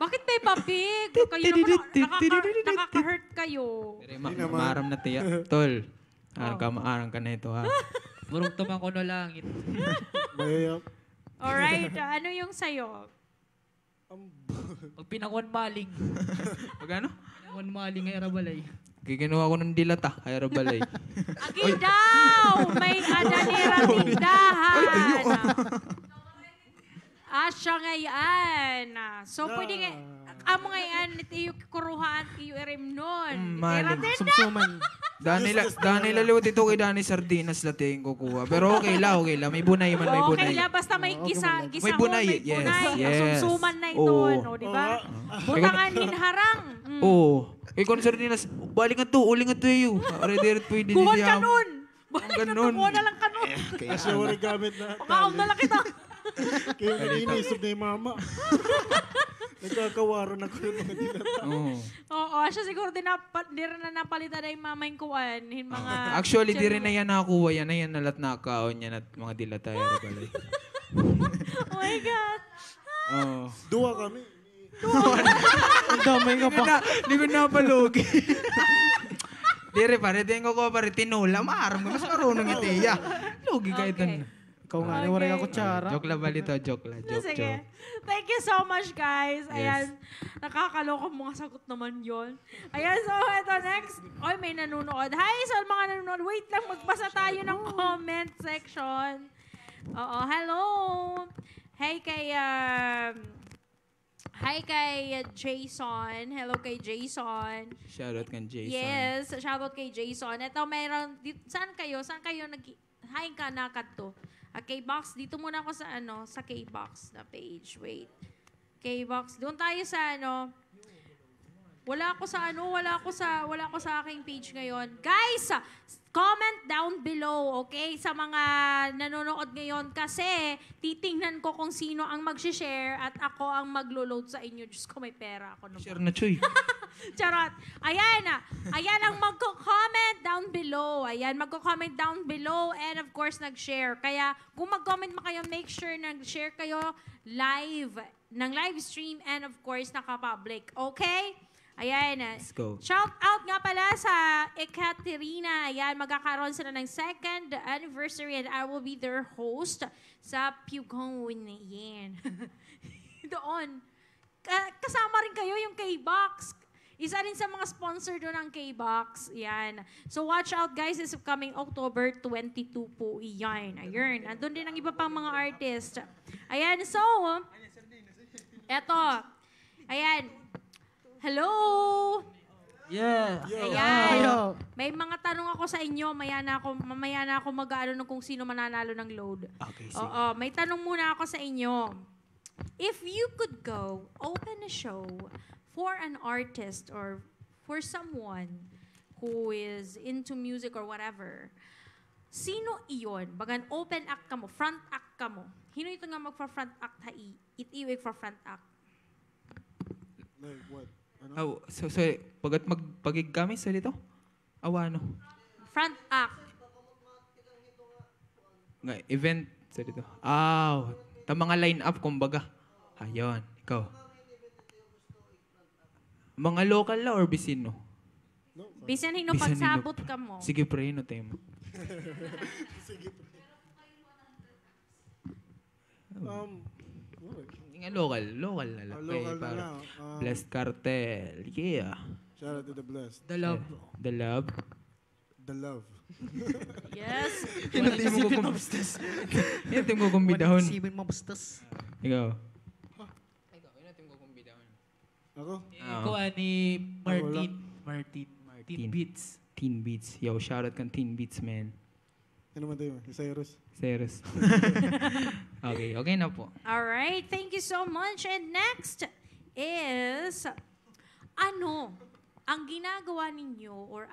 Bakit Peppa Pig? Kayo naman, nakaka-hurt kayo. Maram na tiya. Tol, arang ka na ito, ha? Murong tumang ko na langit. Alright, ano yung sa'yo? Pag pinakuan maling. Pag ano? Pinakuan maling ay arabalay. Kikinuha ko ng dilata, ay arabalay. Agi daw! May adanirang tindahan! Asya ngayon. So, pwede nga, amo ngayon, ito yung kuruhaan, iyo irim nun. Maling. Sumsuman. Dani laliwat ito kay Dani Sardinas lating kukuha. Pero okay la. May bunay man, may bunay. Okay la, basta may gisa may bunay. Yes. Sumsuman na ito, no, di ba? Butangan hinharang. Oo. Kay Con Sardinas, balik nga to, uling nga to yun. Ready pwede din Kuhan siya. kanon! Balik ka to, kuha na lang kanon. Kasi wala gamit na. Pakaon na lang kita. Kaya nag-inisip na yung mama. Nagkakawaran ako ng mga dilata. Oo, siya siguro di rin na napalitan na yung mama yung kuwan. Actually, di rin na yan nakakuha yan. Na yan nalat nakaon yan at mga dilata. Balay. Oh my God. Dua kami. Ang damay nga pa. Hindi ko napalugi. Dire pare, tingin ko pare, tinula. Maaram ka, mas marunong itiya. Lugi ka ito. Ikaw nga, waray ako tsara. Joke lang balito, joke lang. Sige. Thank you so much, guys. Ayan, nakakaloko mga sagot naman yon. Ayan, so ito next. Oy, may nanonood. Hi sa mga nanonood. Wait lang, magbasa tayo ng comment section. Oo, hello. Hi kay Jason. Hello kay Jason. Shoutout kay Jason. Yes, shoutout kay Jason. Ito, mayroon, saan kayo? Hi ka na kadto. KBOX, dito muna ako sa KBOX na page. Wait. KBOX, doon tayo sa Wala ako sa aking page ngayon. Guys, comment down below, okay? Sa mga nanonood ngayon kasi titingnan ko kung sino ang mag-share at ako ang maglo-load sa inyo. Diyos ko, may pera ako. Share na, Choy. Charot. Ayan ang magko-comment down below. Ayan, magko-comment down below and of course, nag-share. Kaya kung mag-comment mo kayo, make sure nag-share kayo live, ng live stream and of course, naka-public. Okay? Ayan. Let's go. Shout out nga pala sa Ekaterina. Ayan, magkakaroon sila ng 2nd anniversary and I will be their host sa Pugong. Yan. Doon. Kasama rin kayo yung KBOX. Isa rin sa mga sponsor doon ng KBOX. Yan. So watch out guys, this upcoming October 22 po. Yan. Ayun. Andun din ang iba pang mga artist. Ayan. So, eto. Ayan. Hello! Yeah. Ayan. May mga tanong ako sa inyo. Mamaya na ako mag-aano kung sino mananalo ng load. Okay, sige. Oo. May tanong muna ako sa inyo. If you could go open a show for an artist or for someone who is into music or whatever, sino iyon? Bagan open act ka mo, front act ka mo. Hino ito nga magpa-front act itiwig for front act? Like what? Oh, so pagig kami sa dito? Awano? Front act. Event sa dito. Ta mga line-up, kumbaga. Ayun, ikaw. Mga local la or bisino? Bisan hino pagsabot ka mo. Sige, pre, no tema. Sige, pre. Nga local na lang. Local na lang. Blessed Cartel. Yeah. Shout out to the Blessed. The Love. The Love. The Love. Yes. Inatim ko kumbidahon. Isipin mo bastos. Ikaw. Inatim ko kumbidahon. Ako? Ikaw ni Martin Beats. Teen Beats. Yo, shoutout kang Teen Beats, man. Ano man tayo? Cyrus. Okay na po. Alright, thank you so much. And next is, ang ginagawa ninyo or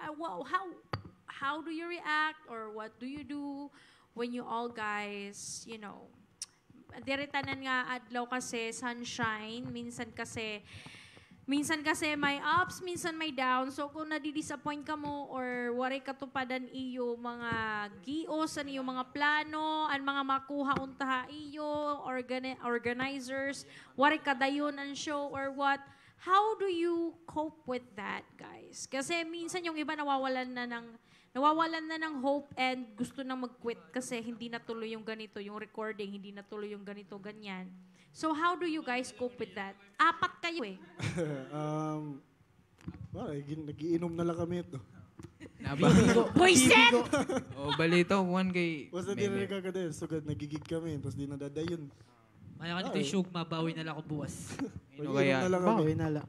how do you react or what do you do when you all guys, diritanan nga adlaw kasi sunshine, minsan kasi may ups, minsan may down. So kung nadi-disappoint ka mo or wari katupadan iyo mga gios, iyo mga plano, ang mga makuha untaha iyo, organizers, wari kadayon ang show or what, how do you cope with that, guys? Kasi minsan yung iba nawawalan na ng hope and gusto nang mag-quit kasi hindi natuloy yung ganito, yung recording, hindi natuloy yung ganito, ganyan. So how do you guys cope with that? 4 kayo eh. Nagiinom na lang kami ito. Poison! Balito, one kay... Basta di na nagkakadaya. Sugad, nagigig kami. Tapos di nadadayon. Maya ka dito yung shug, mabawi na lang ako buwas. Nagiinom na lang kami. Bawi na lang.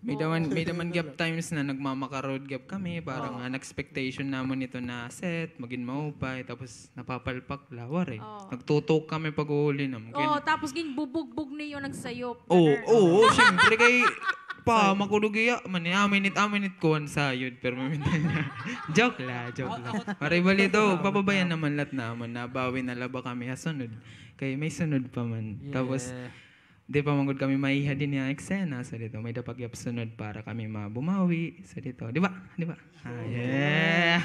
May daman gap times na nagmamaka-road gap kami. Parang an expectation naman ito na set, maging maupay, tapos napapalpak, lawar eh. Nagtutok kami pag-uuli naman. Tapos bubugbog niyo nagsayop. Oo, syempre kay makulugaya. Aminit ko ang sayod. Pero joke la. Maribalito, papabayan naman lahat naman. Nabawi na laba kami hasunod. Kaya may sunod pa man. Yeah. Tapos, di pa manggod kami maiha din yung eksena sa dito. May dapat sunod para kami bumawi sa dito. Di ba? Yeah!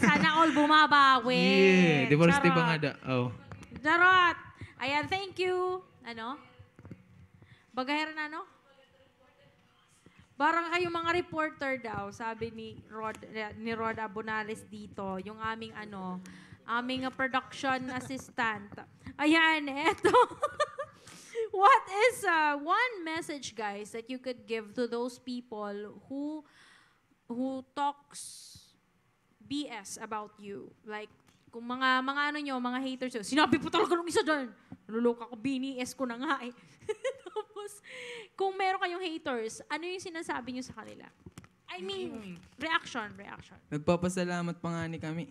Sana all bumabawi. Yeah! Divorce di ba nga da? Darot! Ayan, thank you. Bagaheran Barang kayo mga reporter daw, sabi ni Rod Abonales dito, yung aming production assistant. Ayan, eto. What is one message, guys, that you could give to those people who talks BS about you? Like, kung mga mga haters, sinabi po talaga nung isa dyan. Nalulok ako, BNS ko na nga eh. Tapos, kung meron kayong haters, ano yung sinasabi nyo sa kanila? I mean, reaction. Nagpapasalamat pa nga ni kami.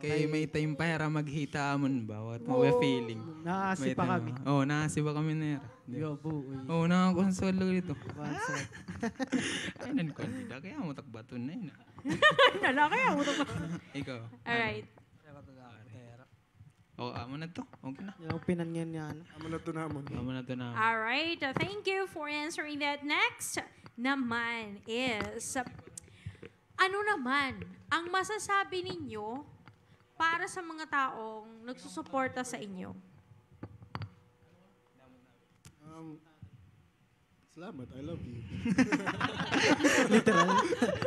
Kay may time para maghita amon bawat mga feeling. Naasi pa kami. Oo, naasi pa kami na. Yo, bu. Oo, nakakonsolo dito. Ay, nankondida. Kaya mo takbaton na yun. Kaya mo takbaton. Ikaw. Alright. Oo, amo na to. Okay na. Yung pinanyan yan. Amo na to namon. Alright, thank you for answering that. Next naman is, ano naman ang masasabi ninyo para sa mga taong nagsusuporta sa inyo? Salamat, I love you. Literal.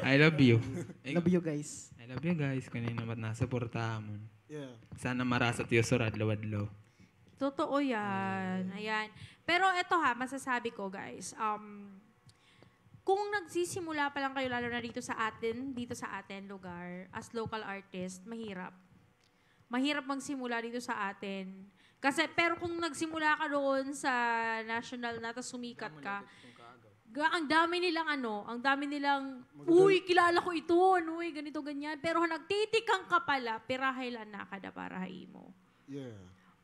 I love you. Love you guys. I love you guys. Kanina ba't nasuportahan mo? Yeah. Sana marasat yung suradlaw-adlaw. Totoo yan. Ayan. Pero eto ha, masasabi ko guys, kung nagsisimula pa lang kayo, lalo na dito sa atin lugar, as local artist, mahirap. Mahirap magsimula dito sa atin. Kasi, pero kung nagsimula ka doon sa national na, tapos sumikat ka, ang dami nilang, uy, kilala ko ito, uy, ganito, ganyan. Pero nagtitikang ka pala, pirahay na kada para mo. Yeah.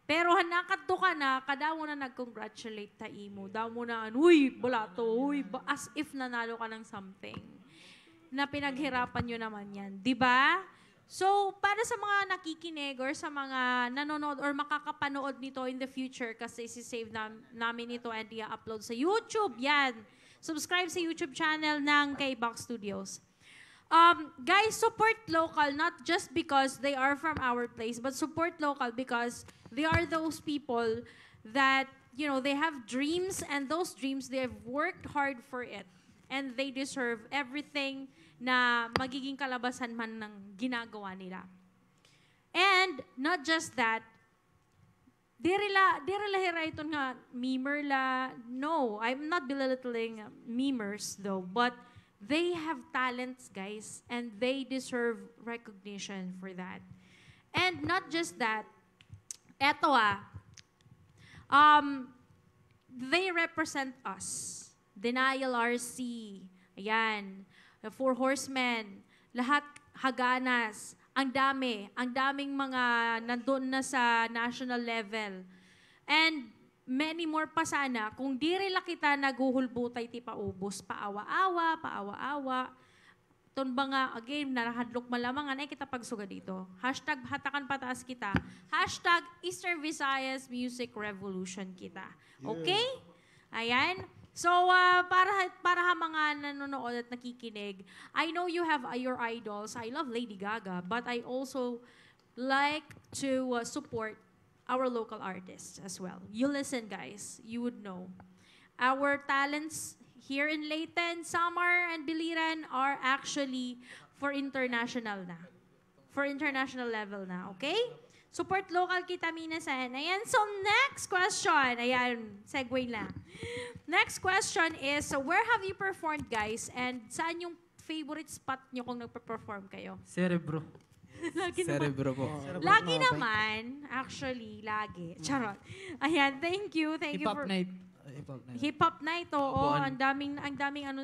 Pero nakadto ka na, kada mo na nag-congratulate ta imo. Daw mo na, uy, wala to, uy, as if nanalo ka ng something. Na pinaghirapan nyo naman yan. Diba? So, para sa mga nakikinig or sa mga nanonood or makakapanood nito in the future kasi isi-save namin ito and i-upload sa YouTube. Yan. Subscribe sa YouTube channel ng KBOX Studios. Guys, support local not just because they are from our place, but support local because they are those people that, you know, they have dreams and those dreams, they have worked hard for it. And they deserve everything na magiging kalabasan man ng ginagawa nila. And not just that, di rila hira ito nga memer la. No, I'm not belittling memers though, but they have talents, guys, and they deserve recognition for that. And not just that, eto they represent us. Denial RC, ayan, the Four Horsemen, lahat haganas, ang daming mga nandun na sa national level. And many more pa sana, kung di rila kita naguhulbutay ti paubos, paawa-awa. Ba nga, again, narahadlok malamangan, ay kita pagsuga dito. Hashtag hatakan pataas kita. Hashtag Eastern Visayas Music Revolution kita. Okay? Ayan. So, para mga nanonood at nakikinig, I know you have your idols. I love Lady Gaga, but I also like to support our local artists as well. You listen, guys. You would know. Our talents here in Leyte, Samar, and Biliran are actually for international na. For international level na, okay? Support local kita minasan. Ayan, so next question. Ayan, segue lang. Next question is, where have you performed, guys? And saan yung favorite spot nyo kung nagpa-perform kayo? Cerebro. Cerebro po. Lagi naman, actually, lagi. Charot. Ayan, thank you. Thank you for... Hip-hop night, oo. Ang daming ano,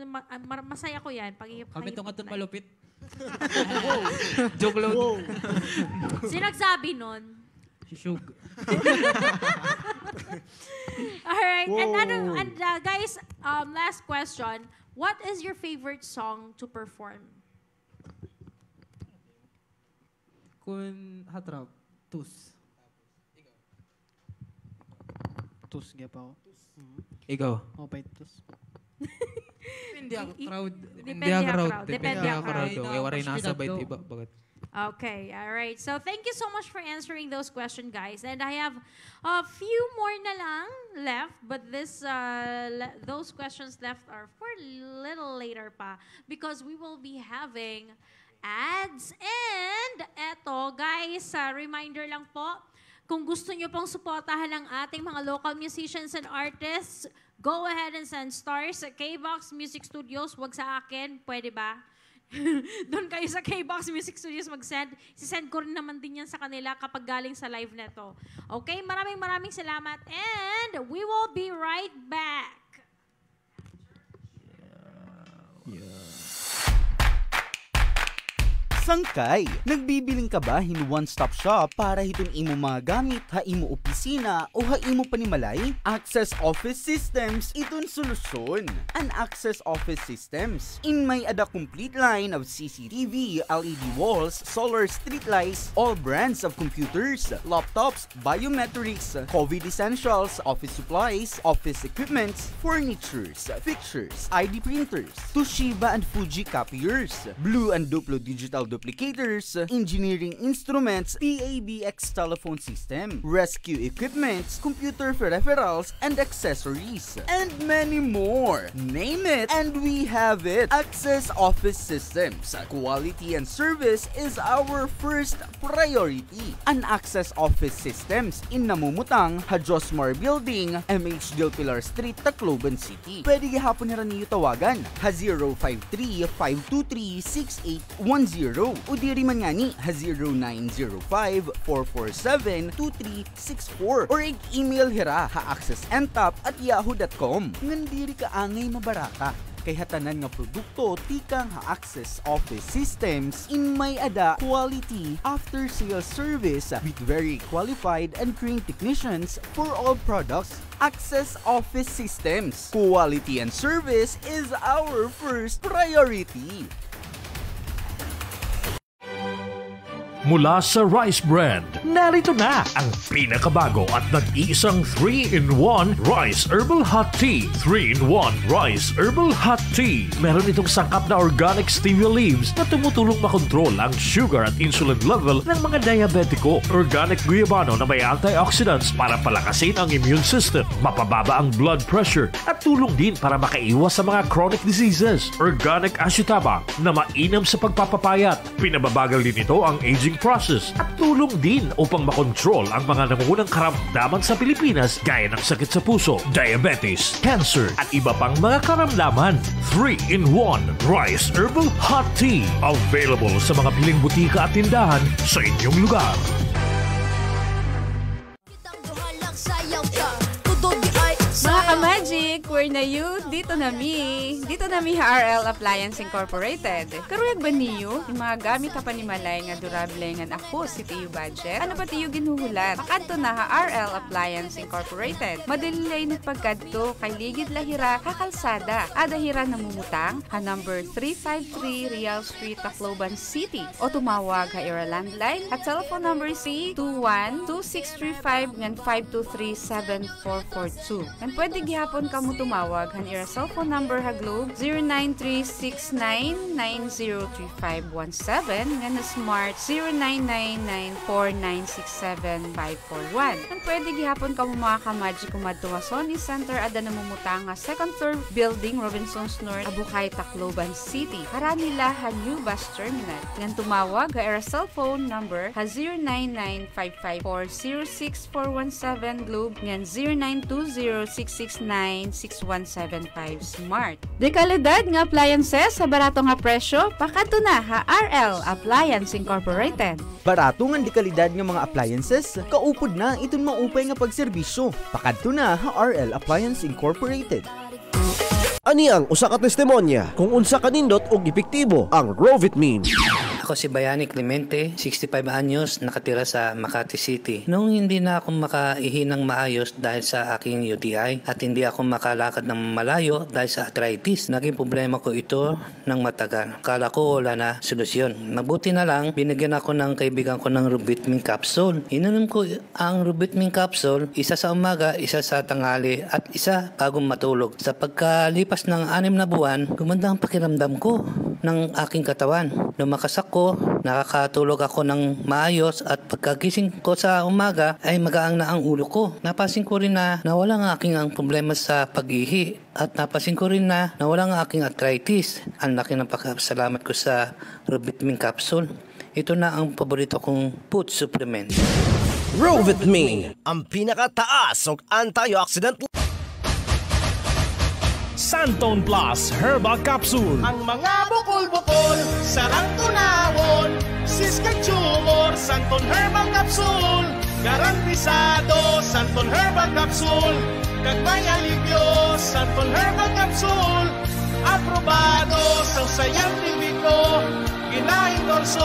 masaya ko yan. Pag kami itong atong malupit. Joke load. Sinagsabi nun? Si Shug. Alright, and guys, last question. What is your favorite song to perform? Kung hatrap, tus. Tus, gaya pa ako. Ikaw? Okay, tus. Hindi ako crowd. Depende ako crowd. Okay, waray nasabay iba. Bakit? Okay, all right. So thank you so much for answering those questions, guys. And I have a few more na lang left, but those questions left are for a little later pa because we will be having ads. And eto, guys, reminder lang po, kung gusto nyo pong suportahan ang ating mga local musicians and artists, go ahead and send stars sa KBOX Music Studios. Wag sa akin, pwede ba? Doon kayo sa KBOX Music Studios mag-send. Sisend ko rin naman din yan sa kanila kapag galing sa live neto. Okay, maraming salamat and we will be right back. Sangkay, nagbibiling ka ba hin one-stop shop para hiton imo mga gamit ha imo opisina o ha imo panimalay? Access Office Systems iton solusyon. An Access Office Systems in may ada complete line of CCTV, LED walls, solar street lights, all brands of computers, laptops, biometrics, COVID essentials, office supplies, office equipments, furnitures, fixtures, ID printers, Toshiba and Fuji copiers, Blue and Duplo digital duplicators, engineering instruments, PABX telephone system, rescue equipments, computer peripherals and accessories, and many more. Name it, and we have it. Access Office Systems. Quality and service is our first priority. An Access Office Systems in Namumutang, Hajosmar Building, MH Del Pilar Street, Tacloban City. Pwede gihapon na niyo tawagan ha 053-523-6810 o diri man nga ni ha 0905-447-2364 or email hira ha accessntap@yahoo.com. Ngandiri ka angay mabaraka kay hatanan nga produkto tikang ha Access Office Systems in may ada quality after sales service with very qualified and trained technicians for all products. Access Office Systems. Quality and service is our first priority. Mula sa Rice Brand, narito na ang pinakabago at nag-iisang 3-in-1 Rice Herbal Hot Tea. 3-in-1 Rice Herbal Hot Tea. Meron itong sangkap na organic stevia leaves na tumutulong makontrol ang sugar at insulin level ng mga diabetiko. Organic guyabano na may antioxidants para palakasin ang immune system, mapababa ang blood pressure at tulong din para makaiwas sa mga chronic diseases. Organic ashitaba na mainam sa pagpapapayat. Pinababagal din ito ang aging process at tulong din upang makontrol ang mga nangungunang karamdaman sa Pilipinas gaya ng sakit sa puso, diabetes, cancer at iba pang mga karamdaman. 3-in-1 Rice Herbal Hot Tea. Available sa mga piling butika at tindahan sa inyong lugar. Mga ka-Magic, we're na you, dito na mi RL Appliance Incorporated. Karuyag ba niyo, yung mga gamit na panimalay nga durable nga ako si tiyo budget? Ano ba tiyo ginuhulat? Pakadto na RL Appliance Incorporated. Madalilay nagpagkadto kay ligid lahira kakalsada. Ada hira namumutang ha number 353 Real Street, Tacloban City. O tumawag ha ira landline at telephone number C21-2635 ngan 523-7442. And pwede gihapon ka mo tumawag han ira cellphone number ha Globe 093699035517 nga na Smart 09994967-541. And pwede gihapon ka mo mga ka-Magic kumadto nga Sony Center ada namumutang nga second floor building Robinsons North, Abukay, Tacloban City. Hara nila ha New Bus Terminal. Ngan tumawag ha ira cellphone number ha 09955406-417 Globe ngan 0920-669-6175 Smart. De kalidad nga appliances sa barato nga presyo, pakadto na ha RL Appliance Incorporated. Barato nga di kalidad nga mga appliances, kaupod na iton maupay nga pagserbisyo. Pakadto na ha RL Appliance Incorporated. Ani ang usa ka testimonya kung unsa kanindot og epektibo ang Rovitmin. Ako si Bayani Clemente, 65 anyos, nakatira sa Makati City. Noong hindi na ako makaihi ng maayos dahil sa aking UTI at hindi ako makalakad ng malayo dahil sa arthritis, naging problema ko ito ng matagal. Kala ko wala na solusyon. Mabuti na lang, binigyan ako ng kaibigan ko ng Rovitmin capsule. Ininom ko ang Rovitmin capsule, isa sa umaga, isa sa tanghali at isa bagong matulog. Sa pagkalipas ng 6 na buwan, gumanda ang pakiramdam ko ng aking katawan. Lumakas ako, nakakatulog ako ng maayos at pagkagising ko sa umaga ay magaang na ang ulo ko. Napasin ko rin na nawala ang aking problema sa pag-ihi at napasin ko rin na nawala ang aking arthritis. Ang laki ng pasalamat ko sa Rovitmin capsule. Ito na ang paborito kong food supplement. Rovitmin, ang pinakataas og antioxidant. Santon Plus Herbal Capsule. Ang mga bukol-bukol, sarang tunawon, siskag tumor, Santon Herbal Capsule. Garantisado, Santon Herbal Capsule. Kagmay alivyo, Santon Herbal Capsule. Aprobado sa sayang libiko, ginahindorso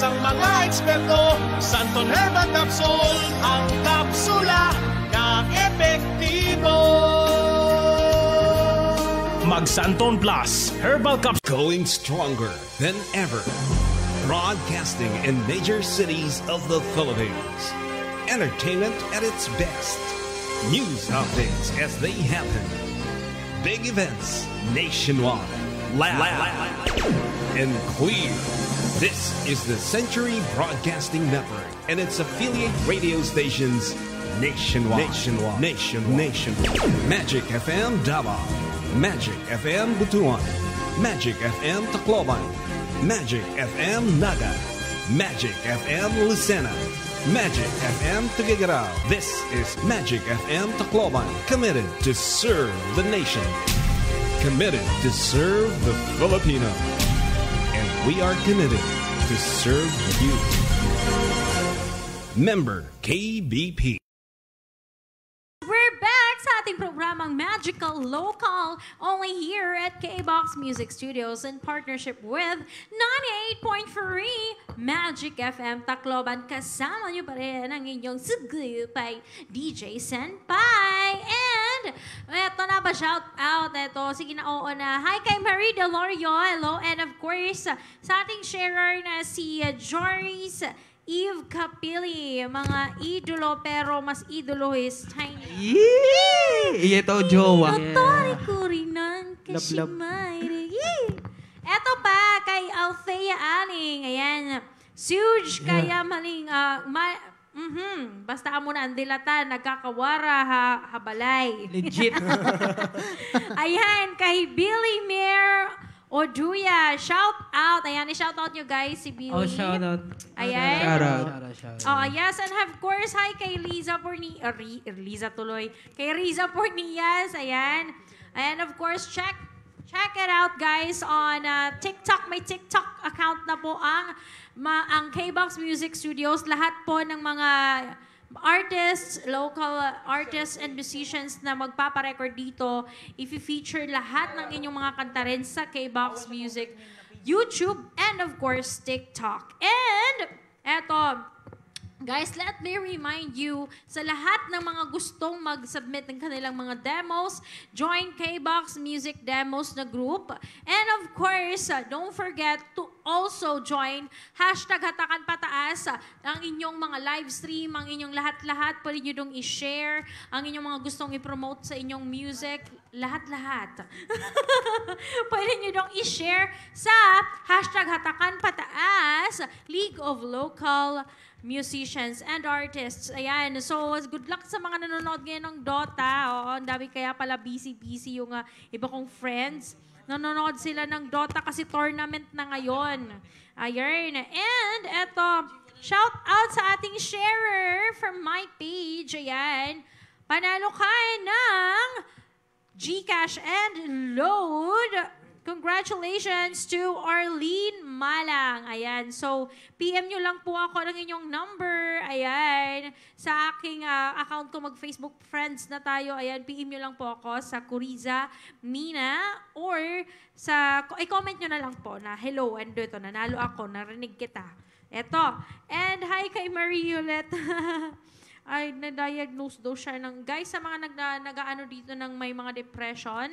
Isang mga eksperto, Santon Herbal Capsule, ang kapsula na epektibo. Mag-Santon Plus Herbal Capsule. Going stronger than ever. Broadcasting in major cities of the Philippines. Entertainment at its best. News updates as they happen. Big events nationwide. Loud and clear. This is the Century Broadcasting Network and its affiliate radio stations nationwide. Magic FM Davao, Magic FM Butuan, Magic FM Tacloban, Magic FM Naga, Magic FM Lucena, Magic FM Tuguegarao. This is Magic FM Tacloban, committed to serve the nation, committed to serve the Filipino, and we are committed to serve you. Member KBP. We're back sa ating programang Magical Local, only here at KBOX Music Studios in partnership with 98.3 Magic FM Tacloban. Kasama nyo pa rin ang inyong sugupay DJ Senpai. And eto na ba, shout out, eto, sige na, oo na. Hi kay Marie Delorio, hello. And of course, sa ating sharer na si Joris Eve Capili, mga idolo pero mas idolo is tiny. Yee! Ito, jowa. Totori ko rin ng kashimayre. Eto pa, kay Althea Aning. Ayan. Suge, kaya maling, basta mo na ang dilata, nagkakawara, habalay. Legit. Ayan, kay Billy Mayer Oduya, shout out. Ayan, i-shout out nyo guys, si Billy. Oh, shout out. Ayan. Shout out. Yes, and of course, hi kay Liza Liza tuloy. Kay Riza Pornias, ayan. And of course, check it out guys on TikTok. May TikTok account na po ang KBOX Music Studios. Lahat po ng mga artists, local artists and musicians na magpaparecord dito, i-feature lahat ng inyong mga kanta rin sa KBOX Music, YouTube, and of course, TikTok. And, eto, guys, let me remind you, sa lahat ng mga gustong mag-submit ng kanilang mga demos, join KBOX Music Demos na group. And of course, don't forget to also join #HatakanPataas ang inyong mga live stream, ang inyong lahat-lahat. Pwede nyo dong i-share ang inyong mga gustong i-promote sa inyong music. Lahat-lahat. Pwede nyo dong i-share sa #HatakanPataas, League of Local Musicians and Artists. Ayan. So, good luck sa mga nanonood ngayon ng Dota. Oo, ang dami kaya pala busy-busy yung iba kong friends. Nanonood sila ng Dota kasi tournament na ngayon. Ayan. And eto, shout out sa ating sharer from my page. Ayan. Panalo ka ng GCash and load. Congratulations to Arlene Malang. Ayan. So, PM nyo lang po ako ng inyong number. Ayan. Sa aking account ko, mag-Facebook friends na tayo. Ayan. PM nyo lang po ako sa Kuriza Mina or sa, i-comment nyo na lang po na, hello, ando ito, nanalo ako, narinig kita. Eto. And hi kay Marie Yolette. Ay, na-diagnose daw siya ng, guys, sa mga nag-ano dito ng may mga depression,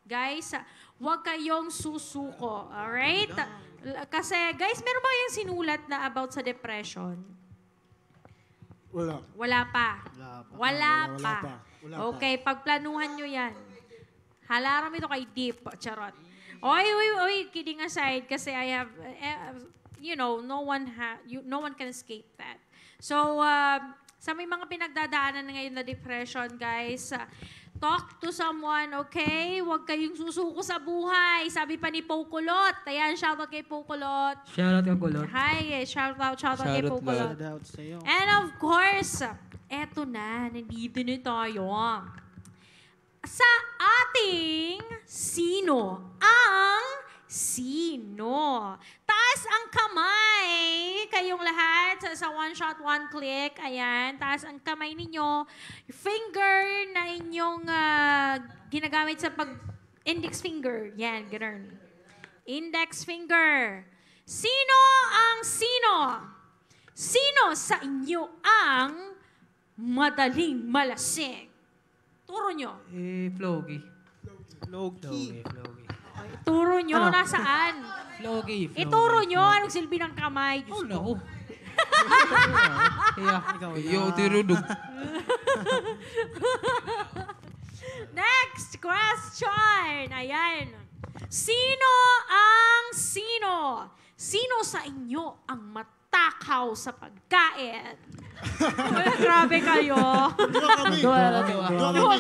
guys, huwag kayong susuko. Alright? Kasi, guys, meron ba kayong sinulat na about sa depression? Wala. Wala pa. Wala pa. Okay, pa. pagplanuhan nyo yan. Halaram ito kay Deep. Charot. Oy, kidding aside, kasi I have, no one can escape that. So, sa may mga pinagdadaanan na ngayon na depression, guys, talk to someone, okay? Huwag kayong susuko sa buhay. Sabi pa ni Pokulot. Ayan, shoutout kay Pokulot. Shoutout kay Pokulot. Hi, shoutout kay Pokulot. And of course, eto na, nandito na tayo. Sa ating sino ang sino? Taas ang kamay kayong lahat sa one shot, one click. Ayan, taas ang kamay ninyo. Finger na inyong ginagamit sa index finger. Yan, ganun. Index finger. Sino ang sino? Sino sa inyo ang madaling malasing? Turo nyo. Flogi. Flogi. Turo nyo, Ano? nasaan? Flogi. Ituro nyo, anong silbi ng kamay? Diyos ko. Yo, tirudog. Next question. Ayan. Sino ang sino? Sino sa inyo ang matakaw sa pagkain? Ay, grabe kayo. Dua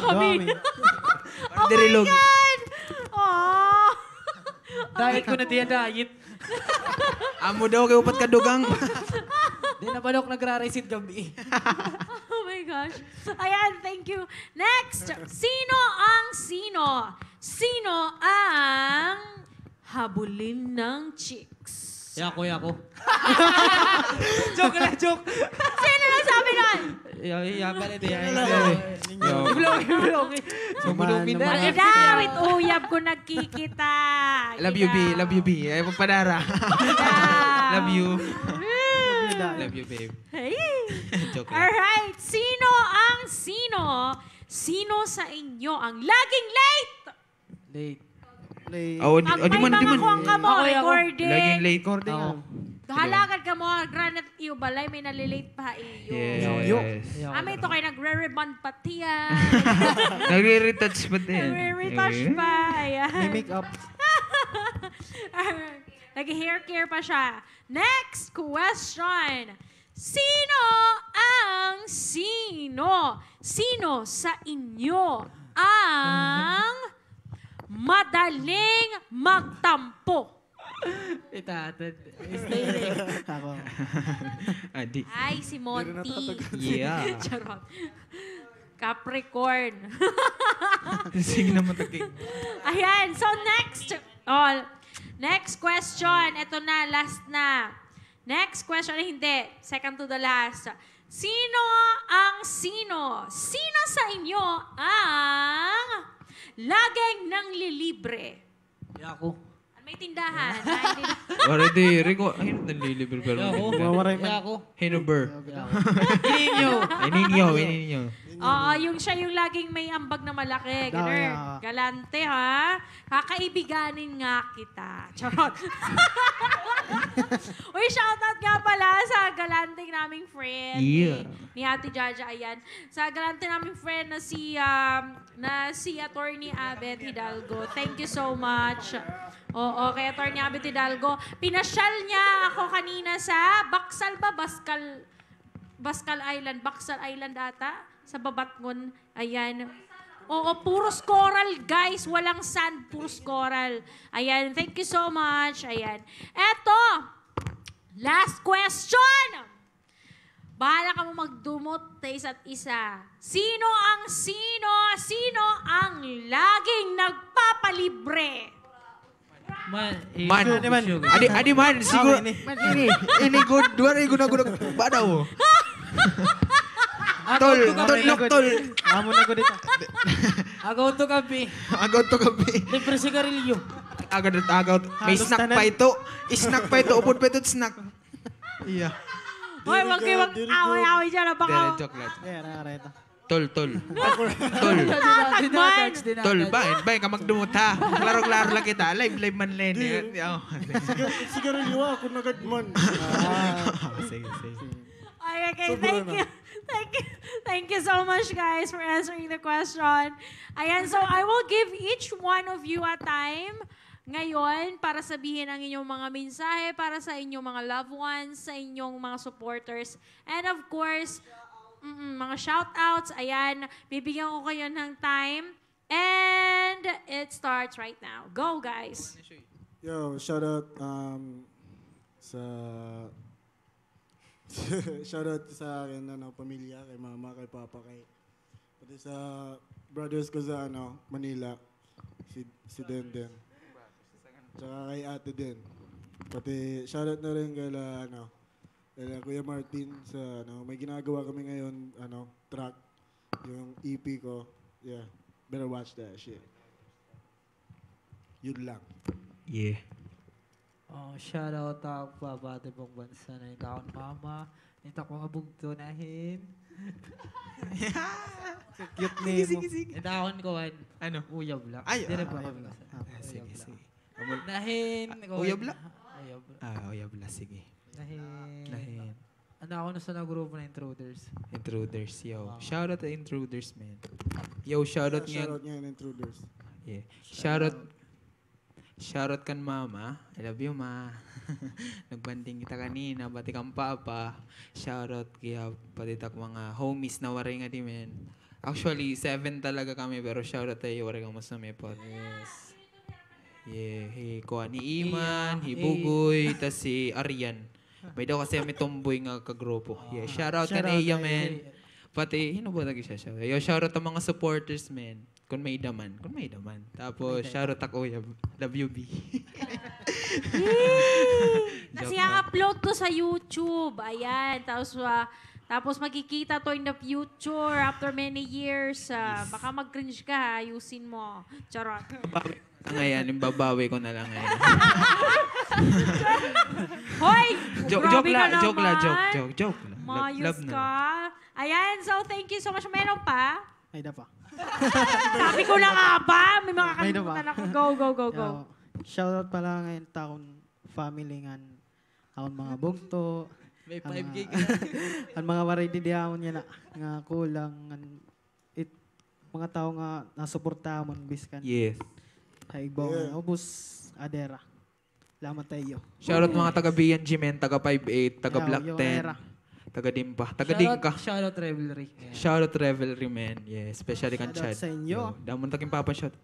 kami. Oh my God! Oh. Diet ko na diyan, diet. Amo daw kayo upat kadugang. Di na balok nagra-risid gabi. Oh my gosh. Ayan, thank you. Next, sino ang sino? Sino ang habulin ng chicks? Yako. Joke lang, joke. Sino na sabi nun? Flogi. Magdawit uyab ko nagkikita. Love you, B. Ay, magpadara. Love you. Love you, babe. Hey. Joke lang. Alright, sino ang sino? Sino sa inyo ang laging late? Late. Pag may mga kuwang ka mo, recording. Laging late. Halagan ka mo, granat iyo balay, may nalilate pa iyo. Yes. Ami ito kayo nagre-rebond pati yan. Nagre-retouch pa din. Nagre-retouch pa. Ayan. May make-up. Nag-hair care pa siya. Next question. Sino ang sino? Sino sa inyo ang madaling magtampo? Itatad. Ako. Adi. Ay, si Monty. Yeah. Charot. Capricorn. Sige naman tagig. Ayan. So, next question. Ito na, last na. Next question. Hindi. Second to the last. Sino ang sino? Sino sa inyo ang laging nanglilibre? Yako. May tindahan. Already, Rico. Ay, nanlilibre pero. Yako. Hinuber. Ininyo. Ininyo. Oo, siya yung laging may ambag na malaki. Ganun. Galante, ha? Kakaibiganin nga kita. Charot. Uy, shoutout nga pala sa galante naming friend. Yeah. Ni Ate Jaja, ayan. Sa galante naming friend na si Attorney Abet Hidalgo. Thank you so much. Oo, kay Attorney Abet Hidalgo. Pinasyal niya ako kanina sa Baksal Island. Baksal Island ata. Sa Babatngon. Ayan. Oo, puros coral, guys. Walang sand, puros coral. Ayan, thank you so much. Ayan. Eto, last question. Bahala ka mo magdumot sa isa't isa. Sino ang laging nagpapalibre? Man. Adi man. Siguro. Ini good. Dua rin guna-guna. Badaw. Tol. Amo na ko dito. Agaw to gabi. Libre sigarilyo. Agaw. May snack pa ito. Snack pa ito. Upod pa ito snack. Iya. Hoy, wag kayo mag-away-away dyan. Baka... Joke lang. Ito. Tol. Tol, bain ka magdumot ha. Klaro-klaro lang kita. Live man len. Sigarilyo ako nagadman. Sige. Okay, thank you so much, guys, for answering the question. Ayan, so I will give each one of you a time ngayon para sabihin ang inyong mga mensahe para sa inyong mga loved ones, sa inyong mga supporters, and of course, mga shout-outs. Ayan, bibigyan ko kayo ng time. And it starts right now. Go, guys. Yo, shout out sa shoutout sa akin, pamilya, kay mama, kay papa, pati sa brothers ko sa Manila, si Denden. Tsaka kay ate din. Pati shoutout na rin kay Kuya Martin sa may ginagawa kami ngayon, track, yung EP ko. Yeah, better watch that shit. Yun lang. Yeah. Shoutout ako babate pong bansa na itaon mama. Ito ko nga bugto nahin. Cute name mo. Itaon ko Ano? uyab lang. Ay, Dire pa uyab lang. Sige. Nahin. Uyab lang? Uyab. Uyab lang. Sige. Nahin. Ano ako na sa grupo na Intruders. Intruders, yo. Shoutout to Intruders, man. Yo, shoutout nga. Shoutout nga Intruders. Yeah. Shoutout kan mama. I love you, ma. Nagbanding kita kanina, pati kang papa. Shoutout kaya pati tak mga homies na waray nga di, men. Actually, 7 talaga kami, pero shoutout tayo, waray kang mas namipot. Yes. Yeah, kuha ni Iman, Bugoy, tas si Arian. May daw kasi may tomboy nga kagrupo. Yeah, shoutout kan Iya, men. Pati, hino ba lagi siya? Yo, shoutout ang mga supporters, men. Kung may daman. Tapos, shoutout ako, love you, B. Kasi ang upload ko sa YouTube. Ayan. Tapos makikita to in the future after many years. Baka mag-cringe ka, ha? Ayusin mo. Charot. Ngayon, babawi ko na lang ngayon. Hoy! Joke lang. Mayos ka. Ayan, so thank you so much. Meron pa? Ay, na pa. Sabi ko na nga ba? May mga kalimutan ako. Go. Shoutout pala ngayon taon family nga taon mga bugto. May 5 gig. Ang mga waray didihamon niya na nga kulang. Mga tao nga nasuportamon biskan. Yes. Haigbaw nga. Ubus adera. Salamat tayo. Shoutout mga taga BNG, men. Taga 5'8", taga Black 10. Taga Dimpa. Taga Dingka. Shoutout Revelry. Shoutout Revelry, man. Yeah, especially kan Chad. Shoutout sa inyo. Damon taging papa shout.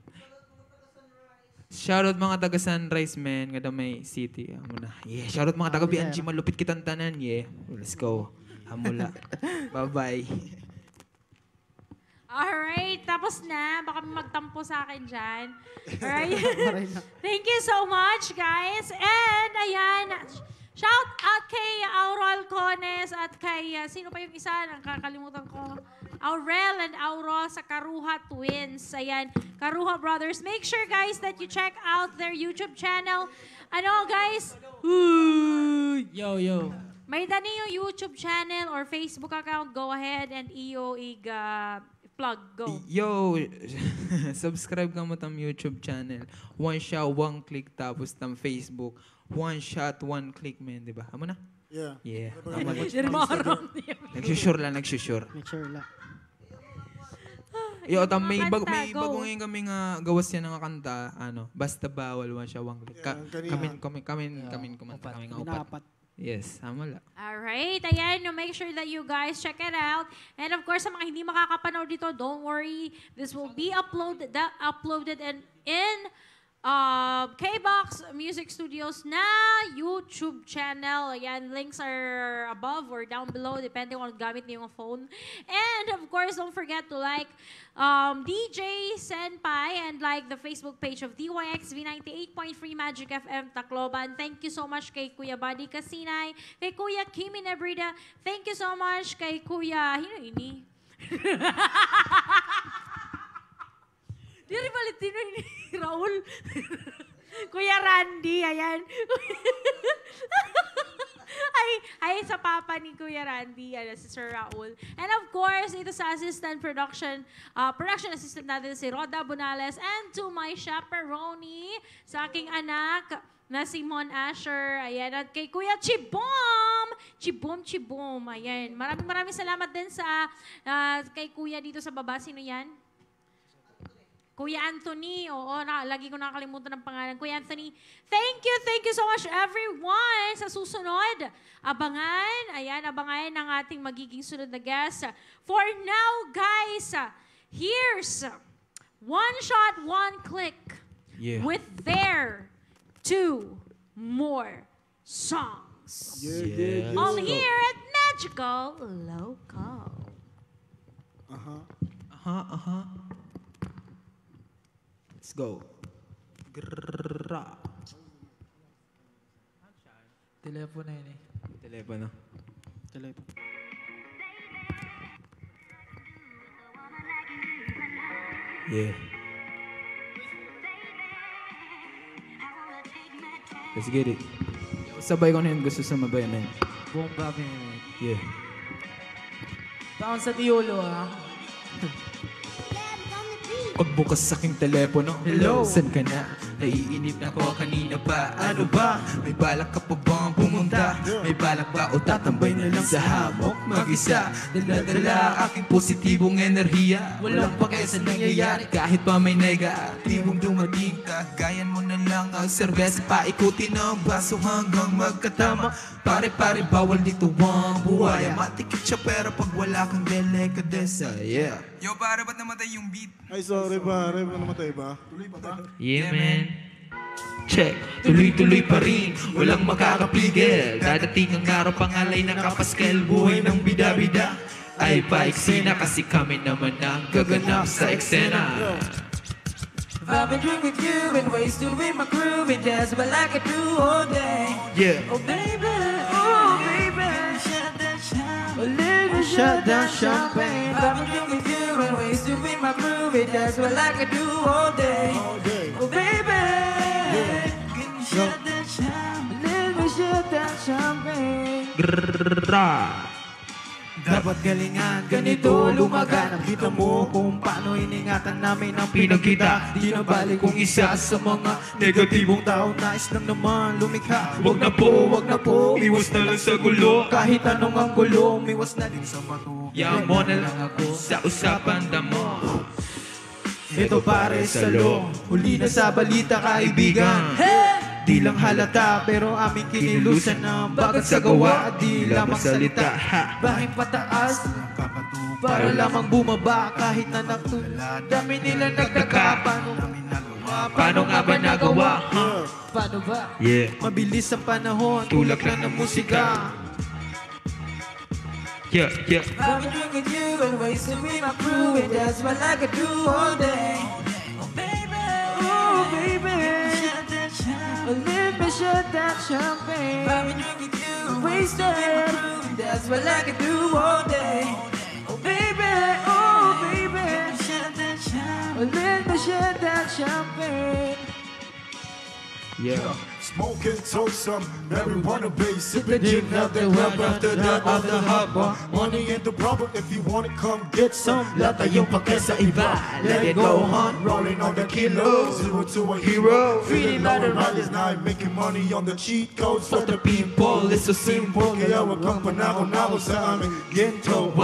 Shoutout mga taga Sunrise, man. Nga may city. Amo na. Yeah, shoutout mga taga BNG. Malupit kitang tanan. Yeah. Let's go. Amula. Bye-bye. Alright, tapos na. Baka may magtampo sa akin dyan. Alright. Thank you so much, guys. And, ayan, shout out kay Aurel Cones at kay, sino pa yung isa? Nakakalimutan ko. Aurel and Auro sa Karuha Twins. Ayan, Karuha Brothers. Make sure, guys, that you check out their YouTube channel. Ano, guys? Yo. May dani yung YouTube channel or Facebook account. Go ahead and plug. Go. Yo, subscribe ka mo tam YouTube channel. One shot, one click. Tapos tam Facebook. One shot, one click, man. Diba? Amo na? Yeah. Yeah. Nagsusure lang. Make sure lang. Yo, tam may bago ngayon kami nga gawas yan nga kanta. Basta bawal one shot, one click. Kami kumanta. Kami nga upat. Yes, sama lang. Alright, ayan, make sure that you guys check it out. And of course, sa mga hindi makakapanood dito, don't worry. This will be uploaded in KBOX Music Studios na YouTube channel. Ayan, links are above or down below depending on gamit niyo yung phone. And of course, don't forget to like DJ Senpai and like the Facebook page of DYXV 98.3 Magic FM Tacloban. Thank you so much kay Kuya Buddy Kasinay, kay Kuya Kimi Nebrida. Thank you so much kay Kuya ini. Di rin Valentino ni Raul. Kuya Randy, ayan. ay sa papa ni Kuya Randy, si Sir Raul. And of course, ito sa production assistant natin si Roda Bonales, and to my chaperone, sa aking anak na si Mon Asher, ayan, at kay Kuya Chibom, ayan. Maraming salamat din sa kay Kuya dito sa baba. Sino yan? Kuya Anthony, lagi ko nakakalimutan ng pangalan. Kuya Anthony, thank you so much everyone. Sa susunod, abangan ng ating magiging sunod na guest. For now, guys, here's One Shot, One Click with their 2 more songs. All here at Magical Local. Let's go. Grrrra. Telepono yun eh. Telepono. Yeah. Let's get it. Sabay ko na yun, gusto sumabay, man. Buong gabi na. Yeah. Taon sa Tiolo, ha? Pagbukas sa aking telepono, hello, saan ka na? Naiinip na ko kanina pa. Ano ba? May balak ka pa bang pumunta? May balak ba o tatambay na lang sa hamok? Mag-isa, dala-dala aking positibong enerhiya. Walang pake sa nangyayari kahit pa may negatibong dumating. Kagayan mo na lang ang serbesa, paikutin ang baso hanggang magkatama. Pare-pare, bawal dito ang buhaya. Matikit siya pero pag wala kang delikadesa. Yeah. Yo, pare, ba't namatay yung beat? Ay, sorry pare, namatay ba? Tuloy pa ba? Yeah, man. Check, tuloy-tuloy pa rin, walang makakapigil. Dadating ang araw pangalay na kapaskel. Buhay ng bida-bida ay paiksi na, kasi kami naman ang gaganap sa eksena. I've been drinking with you and wasted with my crew and dance but like I do all day. Yeah. Oh baby, shut that champagne. Let me shut down champagne. I've been drinking with you and wasted with my crew and dance but like I do all day. Oh baby, can you shut that champagne? Let me shut that champagne. Dapat galingan, ganito lumagan. Nakita mo kung paano iningatan namin ang pinagkita. Di na balik kung isa sa mga negatibong tao. Nais lang naman lumikha. Wag na po, iwas na lang sa gulo. Kahit anong ang gulo, iwas na din sa bato. Yaman mo na lang ako sa usapan damo. Ito pare sa lo, huli na sa balita kaibigan. Di lang halata pero aming kinilusan ng bagat sa gawa at di lamang salita. Bahing pataas para lamang bumaba kahit na nagtula. Dami nila nagtaka, paano nga ba nagawa? Paano ba? Yeah. Mabilis ang panahon, tulak lang ng musika. Yeah. I've been drinking you and wasting with my crew and that's what I could do all day. Oh baby, shut that champagne. Let me shut that champagne. I've been drinking you and wasting with my crew and that's what I could do all day. Oh baby, shut that champagne. Let me shut that champagne. Yeah. Smoking, toast some marijuana base, sipping gin after rub after that of the hub. Money ain't the problem, if you want it, come get some. Lata yung pake sa iba, let it go hunt, rolling on the kilos, zero to a hero. Feeling like the riders night, making money on the cheat codes for the people. It's so simple, kaya wag kang panako-nako sa aming gento.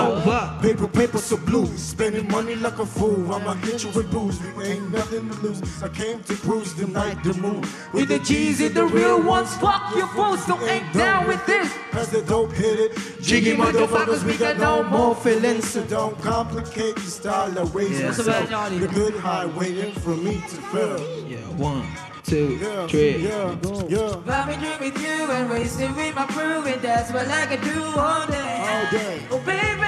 Paper so blue, spending money like a fool. I'ma hit you with booze, ain't nothing to lose. I came to cruise the night, the moon. With the G's in the real ones, fuck your fools, don't ain't down with this. As the dope hit it, jiggy motherfuckers, we got no more feelings. So don't complicate the style of raising yourself. The good high waiting for me to fill. Yeah, 1, 2, 3. I've been drinking with you and wasting with my crew and that's what I can do all day. Oh baby,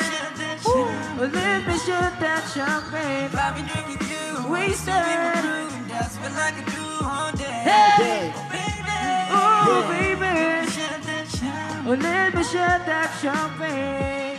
shut that champagne. Let me shut that champagne. I've been drinking with you and wasting with my crew and that's what I can do all day. Oh baby, shut that champagne. Let me shut that champagne.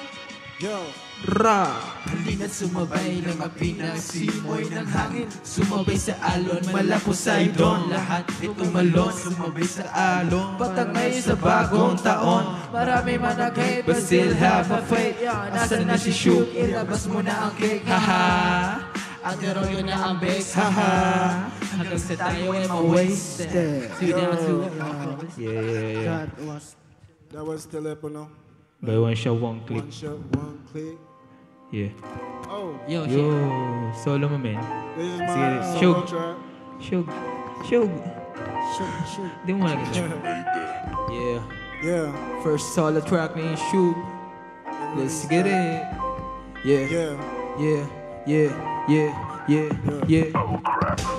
Yo. Halina't sumabay ng pinasimoy ng hangin. Sumabay sa alon, malapusay doon. Lahat itumalon, sumabay sa alon. Patangay sa bagong taon. Marami man nag-hate but still have a faith. Nasaan na si Shoot? Ilabas mo na ang cake. Haha. Ang derolyo na ang bakes. Haha. Hanggang sa tayo ay ma-wasted. Yeah. That was telepono. By one shot, one click. One shot, one click. Yeah. Oh. Yo, solo mo, man. This is my solo track. Shug. Di mo lagi. Yeah. First solo track ni Shug. Let's get it. Yeah.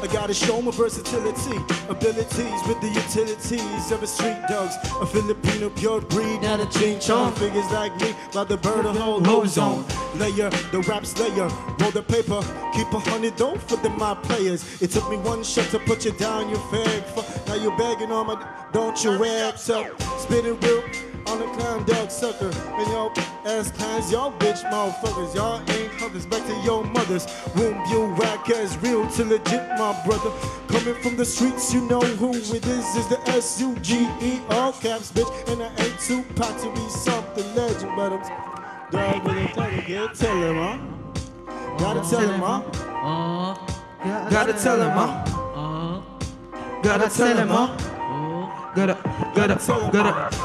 I gotta show my versatility, abilities with the utilities of a street dogs. A Filipino pure breed, not a ching chong. Figures like me, by the bird a whole ozone. Layer, the rap slayer, roll the paper, keep 100 don't for the my players. It took me one shot to put you down, you fag. Now you're begging on my, don't you web so spit it real. on a clown dog sucker. And y'all ass kinds, y'all bitch motherfuckers. Y'all ain't hunters, back to your mothers. Womb you whack ass real to legit, my brother. Coming from the streets, you know who it is the S-U-G-E, all caps, bitch. And I ain't too pot to be something legend, but I'm dog with a title, yeah, tell him, huh? Gotta tell him, huh? Gotta tell him, huh? Gotta tell him, huh? Gotta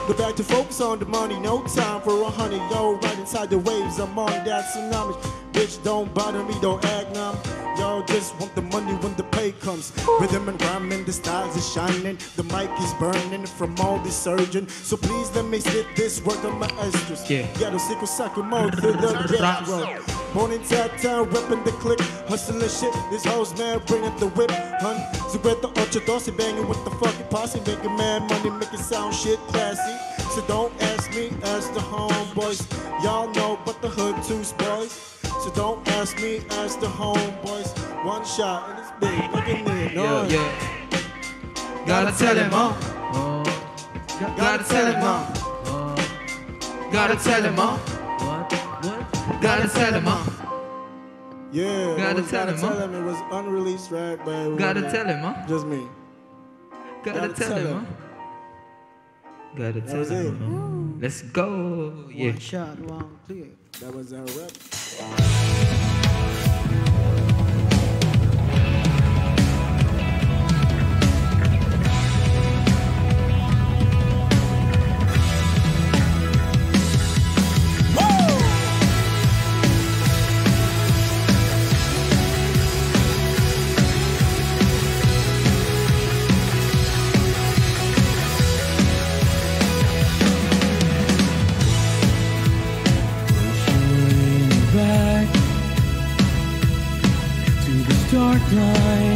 go back to focus on the money. No time for a honey. Yo, right inside the waves. I'm on that tsunami. Bitch, don't bother me, don't act numb. Y'all just want the money when the pay comes. Rhythm and rhyme and the styles is shining. The mic is burning from all the surgeon. So please let me spit this work on my estrus. Yeah, the sickle sack mode to the gas road. Born in Town, reppin' the click, hustling shit. This hoes man bringing the whip, hun. Zubeto 812, banging with the fucking posse, making mad money, making sound shit classy. So don't ask me, ask the homeboys. Y'all know but the hood too boys. So don't ask me, ask the homeboys. One shot and it's big, look at me. No. Yeah. Gotta tell him, huh? Gotta tell him, huh? Gotta tell him, huh? Gotta tell him, huh? Yeah, gotta tell him, huh? It was unreleased track, but gotta tell him, huh? Just me. Gotta tell him, huh? Gotta tell him, huh? Let's go. Yeah. One shot, one clear. That was our rap. Start line.